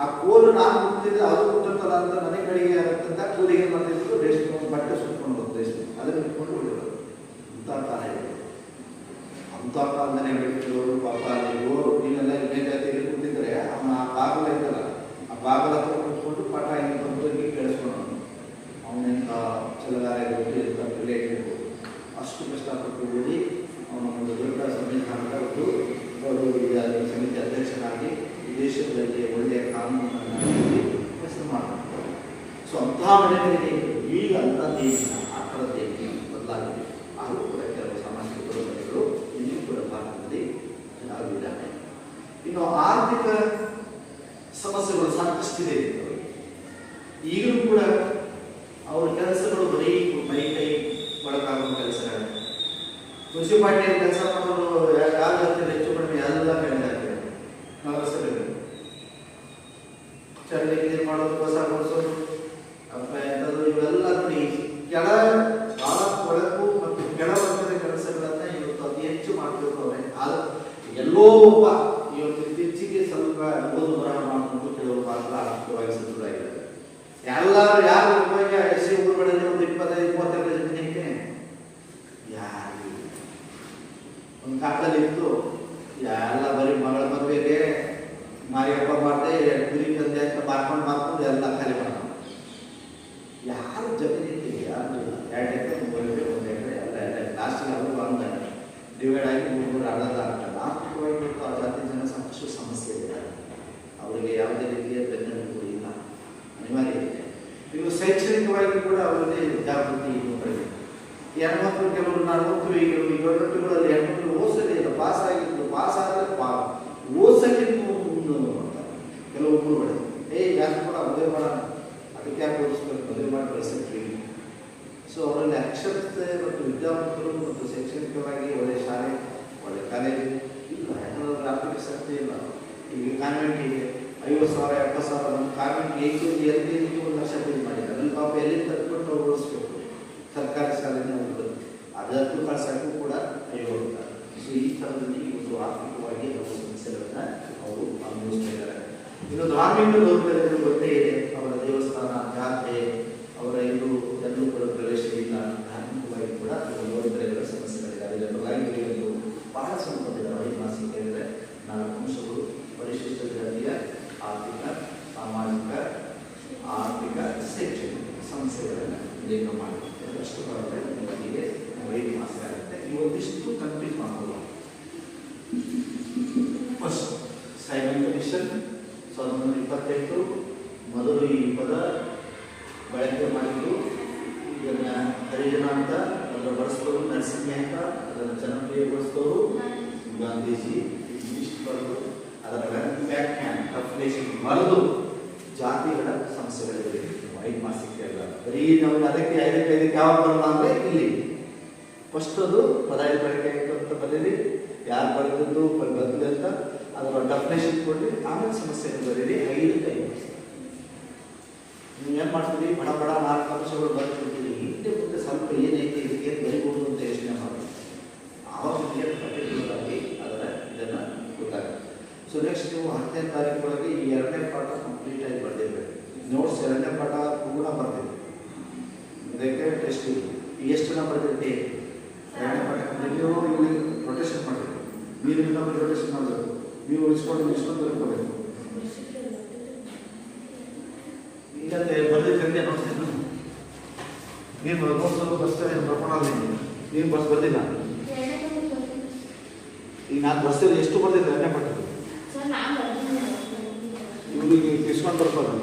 ಆ ಕೋಲು ನಾನು ಮುಟ್ಟಿದ್ರೆ ಅದು ಮುಟ್ಟಲ್ಲ ಅಂತ ಮನೆ ಕಡೆಗೆ ಆಗುತ್ತಂತ ಕೋಲಿಗೆ ಮಾಡ್ತಿದ್ರು ರೇಷ್ಮೆ ಬಟ್ಟೆ ಸುತ್ಕೊಂಡು ಹೋಗ್ತು. ರೇಷ್ಮೆ ಅದನ್ನು ಇಟ್ಕೊಂಡು ಹೊಡೆಯೋದು. ಅಂಥ ಕಾಲ ಇದೆ. ಅಂಥ ಕಾಲದಲ್ಲೇ ಬೆಳೆಸಿರೋರು ಪಾಪ ಓರು ನೀವೆಲ್ಲ ಮೇಲ್ಜಾತಿಯಲ್ಲಿ ಕೂತಿದ್ರೆ ಅವನ ಆ ಬಾಗಲ ಇದ್ದಲ್ಲ, ಆ ಬಾಗಲ ಹತ್ರ ಕೂತ್ಕೊಂಡು ಪಾಠ ಹಿಂಗೆ ಬಂದು ಹಿಂಗೆ ಕೇಳಿಸ್ಕೊಂಡು ಅವನಿಂದ ಚಲಗಾರ ಇರ್ಬೋದು, ಎಂಥ ರಿಲೇಟ್ ಇರ್ಬೋದು, ಅಷ್ಟು ಕಷ್ಟಪಟ್ಟು ಓದಿ ಅವನ ಒಂದು ದೊಡ್ಡ ಸಂವಿಧಾನದ ಸಮಿತಿ ಅಧ್ಯಕ್ಷನಾಗಿ ಈ ದೇಶದಲ್ಲಿ ಒಳ್ಳೆಯ ಕಾನೂನನ್ನು ಹೆಸರು ಮಾಡ್ತಾರೆ. ಸೊ ಅಂತಹ ಮನೆಗಳಿಗೆ ಈಗ ಅಂಥದ್ದೇನಿಲ್ಲ, ಆ ಥರದ್ದೇನು ಬದಲಾಗಿದೆ. ಆದರೂ ಕೂಡ ಕೆಲವು ಸಾಮಾಜಿಕ ದೌರ್ಬಲ್ಯಗಳು ಇನ್ನೂ ಕೂಡ ಭಾರತದಲ್ಲಿ ಆಗಿದ್ದಾವೆ. ಇನ್ನು ಆರ್ಥಿಕ ಸಮಸ್ಯೆಗಳು ಸಾಕಷ್ಟಿದೆ. ಈಗಲೂ ಕೂಡ ಅವ್ರ ಕೆಲಸಗಳು ಬರೀ ಕೈ ಒಳಗಾಗುವ ಕೆಲಸಗಳು. ಮುನ್ಸಿಪಾಲಿಟಿಯಲ್ಲಿ ಕೆಲಸ ಮಾಡೋರು ಯಾವ ಹೆಚ್ಚು ಕಡಿಮೆ ಎಲ್ಲ ಕಡಿಮೆ ಆಗ್ತದೆ. ನಗರಸಭೆಗಳು ಚರಂಡಿ ಕ್ಲೀನ್ ಮಾಡೋದು, ಕಸ ಗುಡಿಸೋದು, ಎಂಥದ್ದು ಇವೆಲ್ಲ ನೋಡಿ ಕೆಳ ಭಾಳ ಕೊಳಕು ಮತ್ತು ಕೆಳವರ್ಗದ ಕೆಲಸಗಳನ್ನ ಇವತ್ತು ಅತಿ ಹೆಚ್ಚು ಮಾಡ್ತಿರ್ತಾರೆ. ಆದ್ರೆ ಎಲ್ಲೋ ಒಬ್ಬ ಇವತ್ತು ಇತ್ತೀಚೆಗೆ ಸ್ವಲ್ಪ ಓದು ಬರಹ ಮಾಡಿಕೊಂಡು ಕೆಲವರು ಮಾತ್ರ ಆರ್ಥಿಕವಾಗಿ ಸದೃಢರಾಗಿದ್ದಾರೆ. ಎಲ್ಲರೂ ಯಾರು ಉಪಯೋಗ ಎಸ್ಸಿ ಊರುಗಳಲ್ಲಿ ಒಂದು 25-30 ಜನಕ್ಕೆ ಯಾರು ಒಂದು ಕಾಲದಲ್ಲಿ ಇತ್ತು. ಎಲ್ಲ ಬರೀ ಮಗಳ ಮದುವೆಗೆ ಮಾರಿ ಹಬ್ಬ ಮಾಡಿದೆ, ಕುರಿ ತಂದೆ ಅಂತ ಮಾರ್ಕೊಂಡು ಎಲ್ಲ ಖಾಲಿ ಮಾಡೋದು. ಯಾರು ಜಮೀನಿದೆ? ಯಾರು ಇಲ್ಲ. 2 ಎಕರೆ 3 ಎಕರೆ 1 ಎಕರೆ ಎಲ್ಲ ಲಾಸ್ಟಿಗೆ ಅವರು ಬಂದ ಡಿವೈಡ್ ಆಗಿ 3 ಆಡೋದ ಆಗ್ತದೆ. ಆರ್ಥಿಕವಾಗಿ ಆ ಜಾತಿ ಜನ ಸಾಕಷ್ಟು ಸಮಸ್ಯೆ ಇದೆ. ಅವರಿಗೆ ಯಾವುದೇ ರೀತಿಯ ಬೆನ್ನೆಲುಬು ಇಲ್ಲ, ಅನಿವಾರ್ಯ ಇದೆ. ಇನ್ನು ಶೈಕ್ಷಣಿಕವಾಗಿ ಕೂಡ ಅವರಿಗೆ ಜಾಗೃತಿ ಬರಬೇಕು. ಹೆಣ್ಮಕ್ಳು ಕೆಲವರು 40 ಈಗ ಗೌರ್ಮೆಂಟ್ಗಳಲ್ಲಿ ಹೆಣ್ಮಕ್ಳು ಓದಿಸಲೇ ಇಲ್ಲ, ಪಾಸ್ ಆಗಿದ್ದು, ಪಾಸ್ ಆದರೆ ಓದಿಸಲಿದ್ದು ಕೆಲವು ಊರುಗಳು ಯಾಕೆ ಕೂಡ ಮದುವೆ ಮಾಡೋಣ, ಅದಕ್ಕೆ ಯಾಕೆ ಓದಿಸ್ಬೇಕು, ಮದುವೆ ಮಾಡಿ ಬೆಳೆಸಿದ್ವಿ. ಸೊ ಅವರಲ್ಲಿ ಅಕ್ಷರತೆ ಮತ್ತು ವಿದ್ಯಾವಂತರು ಮತ್ತು ಶೈಕ್ಷಣಿಕವಾಗಿ ಒಳ್ಳೆಯ ಶಾಲೆ, ಒಳ್ಳೆಯ 50,000 70,000 ನಮ್ಮ ಕಾರ್ಮಿಕ LKG 1 ಲಕ್ಷ ಪೇ ಮಾಡಿದ್ದಾರೆ. ಅಲ್ಲಿ ಪಾಪ ಎಲ್ಲಿ ತಕ್ಕೊಂಡು ನಾವು ಉಳಿಸ್ಬೇಕು. ಸರ್ಕಾರಿ ಶಾಲೆನೇ ಒಂದು ಅದಕ್ಕೂ ಕಳ್ಸಕ್ಕೂ ಕೂಡ ಕೈಗೊಳ್ಳುತ್ತಾರೆ. ಸೊ ಈ ಥರದಲ್ಲಿ ಒಂದು ಆರ್ಥಿಕವಾಗಿ ಅವರು ಸಮಸ್ಯೆಗಳನ್ನು ಅವರು ಅನುಭವಿಸ್ತಾ ಇದ್ದಾರೆ. ಇನ್ನು ಧಾರ್ಮಿಕ ಲೋಕದಲ್ಲಿ ಗೊತ್ತೇ ಇದೆ, ಅವರ ದೇವಸ್ಥಾನ, ಜಾತ್ರೆ, ಅವರ ಇದು ಎಲ್ಲೂ ಕೂಡ ಪ್ರವೇಶ ಇಲ್ಲ. ಧಾರ್ಮಿಕವಾಗಿ ಕೂಡ ಲೋಕಗಳ ಸಮಸ್ಯೆಗಳಿದ್ದಾವೆ. ಜನರಲಾಗಿ ಒಂದು ಬಹಳ ಸಂಪತ್ತಿದೆ. ಮಾಸಿಕ ಹೇಳಿದರೆ 4 ಅಂಶಗಳು: ಪರಿಶಿಷ್ಟ ಜಾತಿಯ ಆರ್ಥಿಕ, ಸಾಮಾಜಿಕ, ಆರ್ಥಿಕ, ಶೈಕ್ಷಣಿಕ ಸಮಸ್ಯೆಗಳನ್ನು ಉಲ್ಲೇಖ ಮಾಡುತ್ತೆ. ಅಷ್ಟು ಬರುತ್ತೆ ನಿಮಗೆ 5 ಮಾಸ ಆಗುತ್ತೆ. ಇವತ್ತಿಷ್ಟು ಕಂಪ್ಲೀಟ್ ಮಾಡ್ಬೋದು. ಫಸ್ಟ್ ಸೈಮನ್ ಕಮಿಷನ್ 1928 ಮೊದಲು ಈ ಪದ ಬಳಕೆ ಮಾಡಿದ್ದು. ಇದನ್ನು ಹರಿಜನ ಅಂತ ಅದನ್ನು ಬಳಸಿದವರು ನರಸಿಂಹ ಅಂತ, ಅದನ್ನು ಜನಪ್ರಿಯಗೊಳಿಸಿದವರು ಗಾಂಧೀಜಿ. ಇಷ್ಟು ಬರೆದು ಅದರ ವ್ಯಾಖ್ಯಾನ ಡೆಫಿನೇಷನ್ ಬರೆದು ಜಾತಿಗಳ ಸಮಸ್ಯೆಗಳಿವೆ. 5 ಮಾಸಿಕ ಅಲ್ಲ, ಬರೀ ನಾವು ಅದಕ್ಕೆ 5 ಯಾವಾಗ ಬರಲ್ಲ ಅಂದರೆ ಇಲ್ಲಿ ಫಸ್ಟ್ ಅದು ಪದ ಬಳಕೆ ಆಯಿತು ಅಂತ ಬರೀರಿ, ಯಾರು ಬರೆದದ್ದು ಬದಲಿ ಅಂತ ಅದರ ಡೆಫಿನೇಷನ್ ಕೊಡಿ, ಆಮೇಲೆ ಸಮಸ್ಯೆಯನ್ನು ಬರೀರಿ. 5ಕ್ಕೆ 5 ನೀವು ಏನು ಮಾಡ್ತೀರಿ, ಬಡ 4 ಅಂಶಗಳು ಬರ್ತಿರ್ತೀರಿ. ಹಿಂದೆ ಮುಂದೆ ಸ್ವಲ್ಪ ಏನೈತಿ ಇದಕ್ಕೆ ಬರಿಬೋದು ಅಂತ ಯೋಚನೆ ಮಾಡಿ ಆವಾಗ ಪರ್ಟಿಕ್ಯುಲರಾಗಿ ಅದರ ಇದನ್ನು ಗೊತ್ತಾಗುತ್ತೆ. ಸೊ ನೆಕ್ಸ್ಟ್ ನೀವು 10ನೇ ತಾರೀಕು ಈ 2ನೇ ಪಾಠ ಕಂಪ್ಲೀಟ್ ಆಗಿ ಬರ್ದಿರ್ಬೇಕು. ನೋಟ್ಸ್ 2ನೇ ಪಾಠ ಪೂರ್ಣ ಬರ್ತಿದ್ವಿ. ಇದಕ್ಕೆ ಟೆಸ್ಟ್ ಎಷ್ಟು ಜನ ಬರ್ತಿರ್ತೀವಿ? 2ನೇ ಪಾಠ ನೀವು ಇವ್ರಿಗೆ ರೊಟೇಷನ್ ಮಾಡಬೇಕು. ನೀವು ಇನ್ನೊಬ್ಬರು ರೊಟೇಷನ್ ಮಾಡಬೇಕು. ನೀವು ಇಸ್ಕೊಂಡು ತಿಳ್ಕೋಬೇಕು. ಈಗ ಬರ್ದಿದ್ದಂಗೆ ನೋಡ್ತೀನಿ ನೀನು ನೋಡ್ಸೋದು ಬರ್ತೇವೆ ಬರ್ಕೊಳಲ್ಲ. ನೀನು ಬಸ್ ಬರ್ದಿಲ್ಲ. ಈಗ ನಾನು ಬಸ್ಸಲ್ಲಿ ಎಷ್ಟು ಬರ್ದಿದ್ದೆ 2ನೇ ಪಾಠ ಇವ್ರಿಗೆ ಇಸ್ಕೊಂಡು ಬರ್ಬೋದು.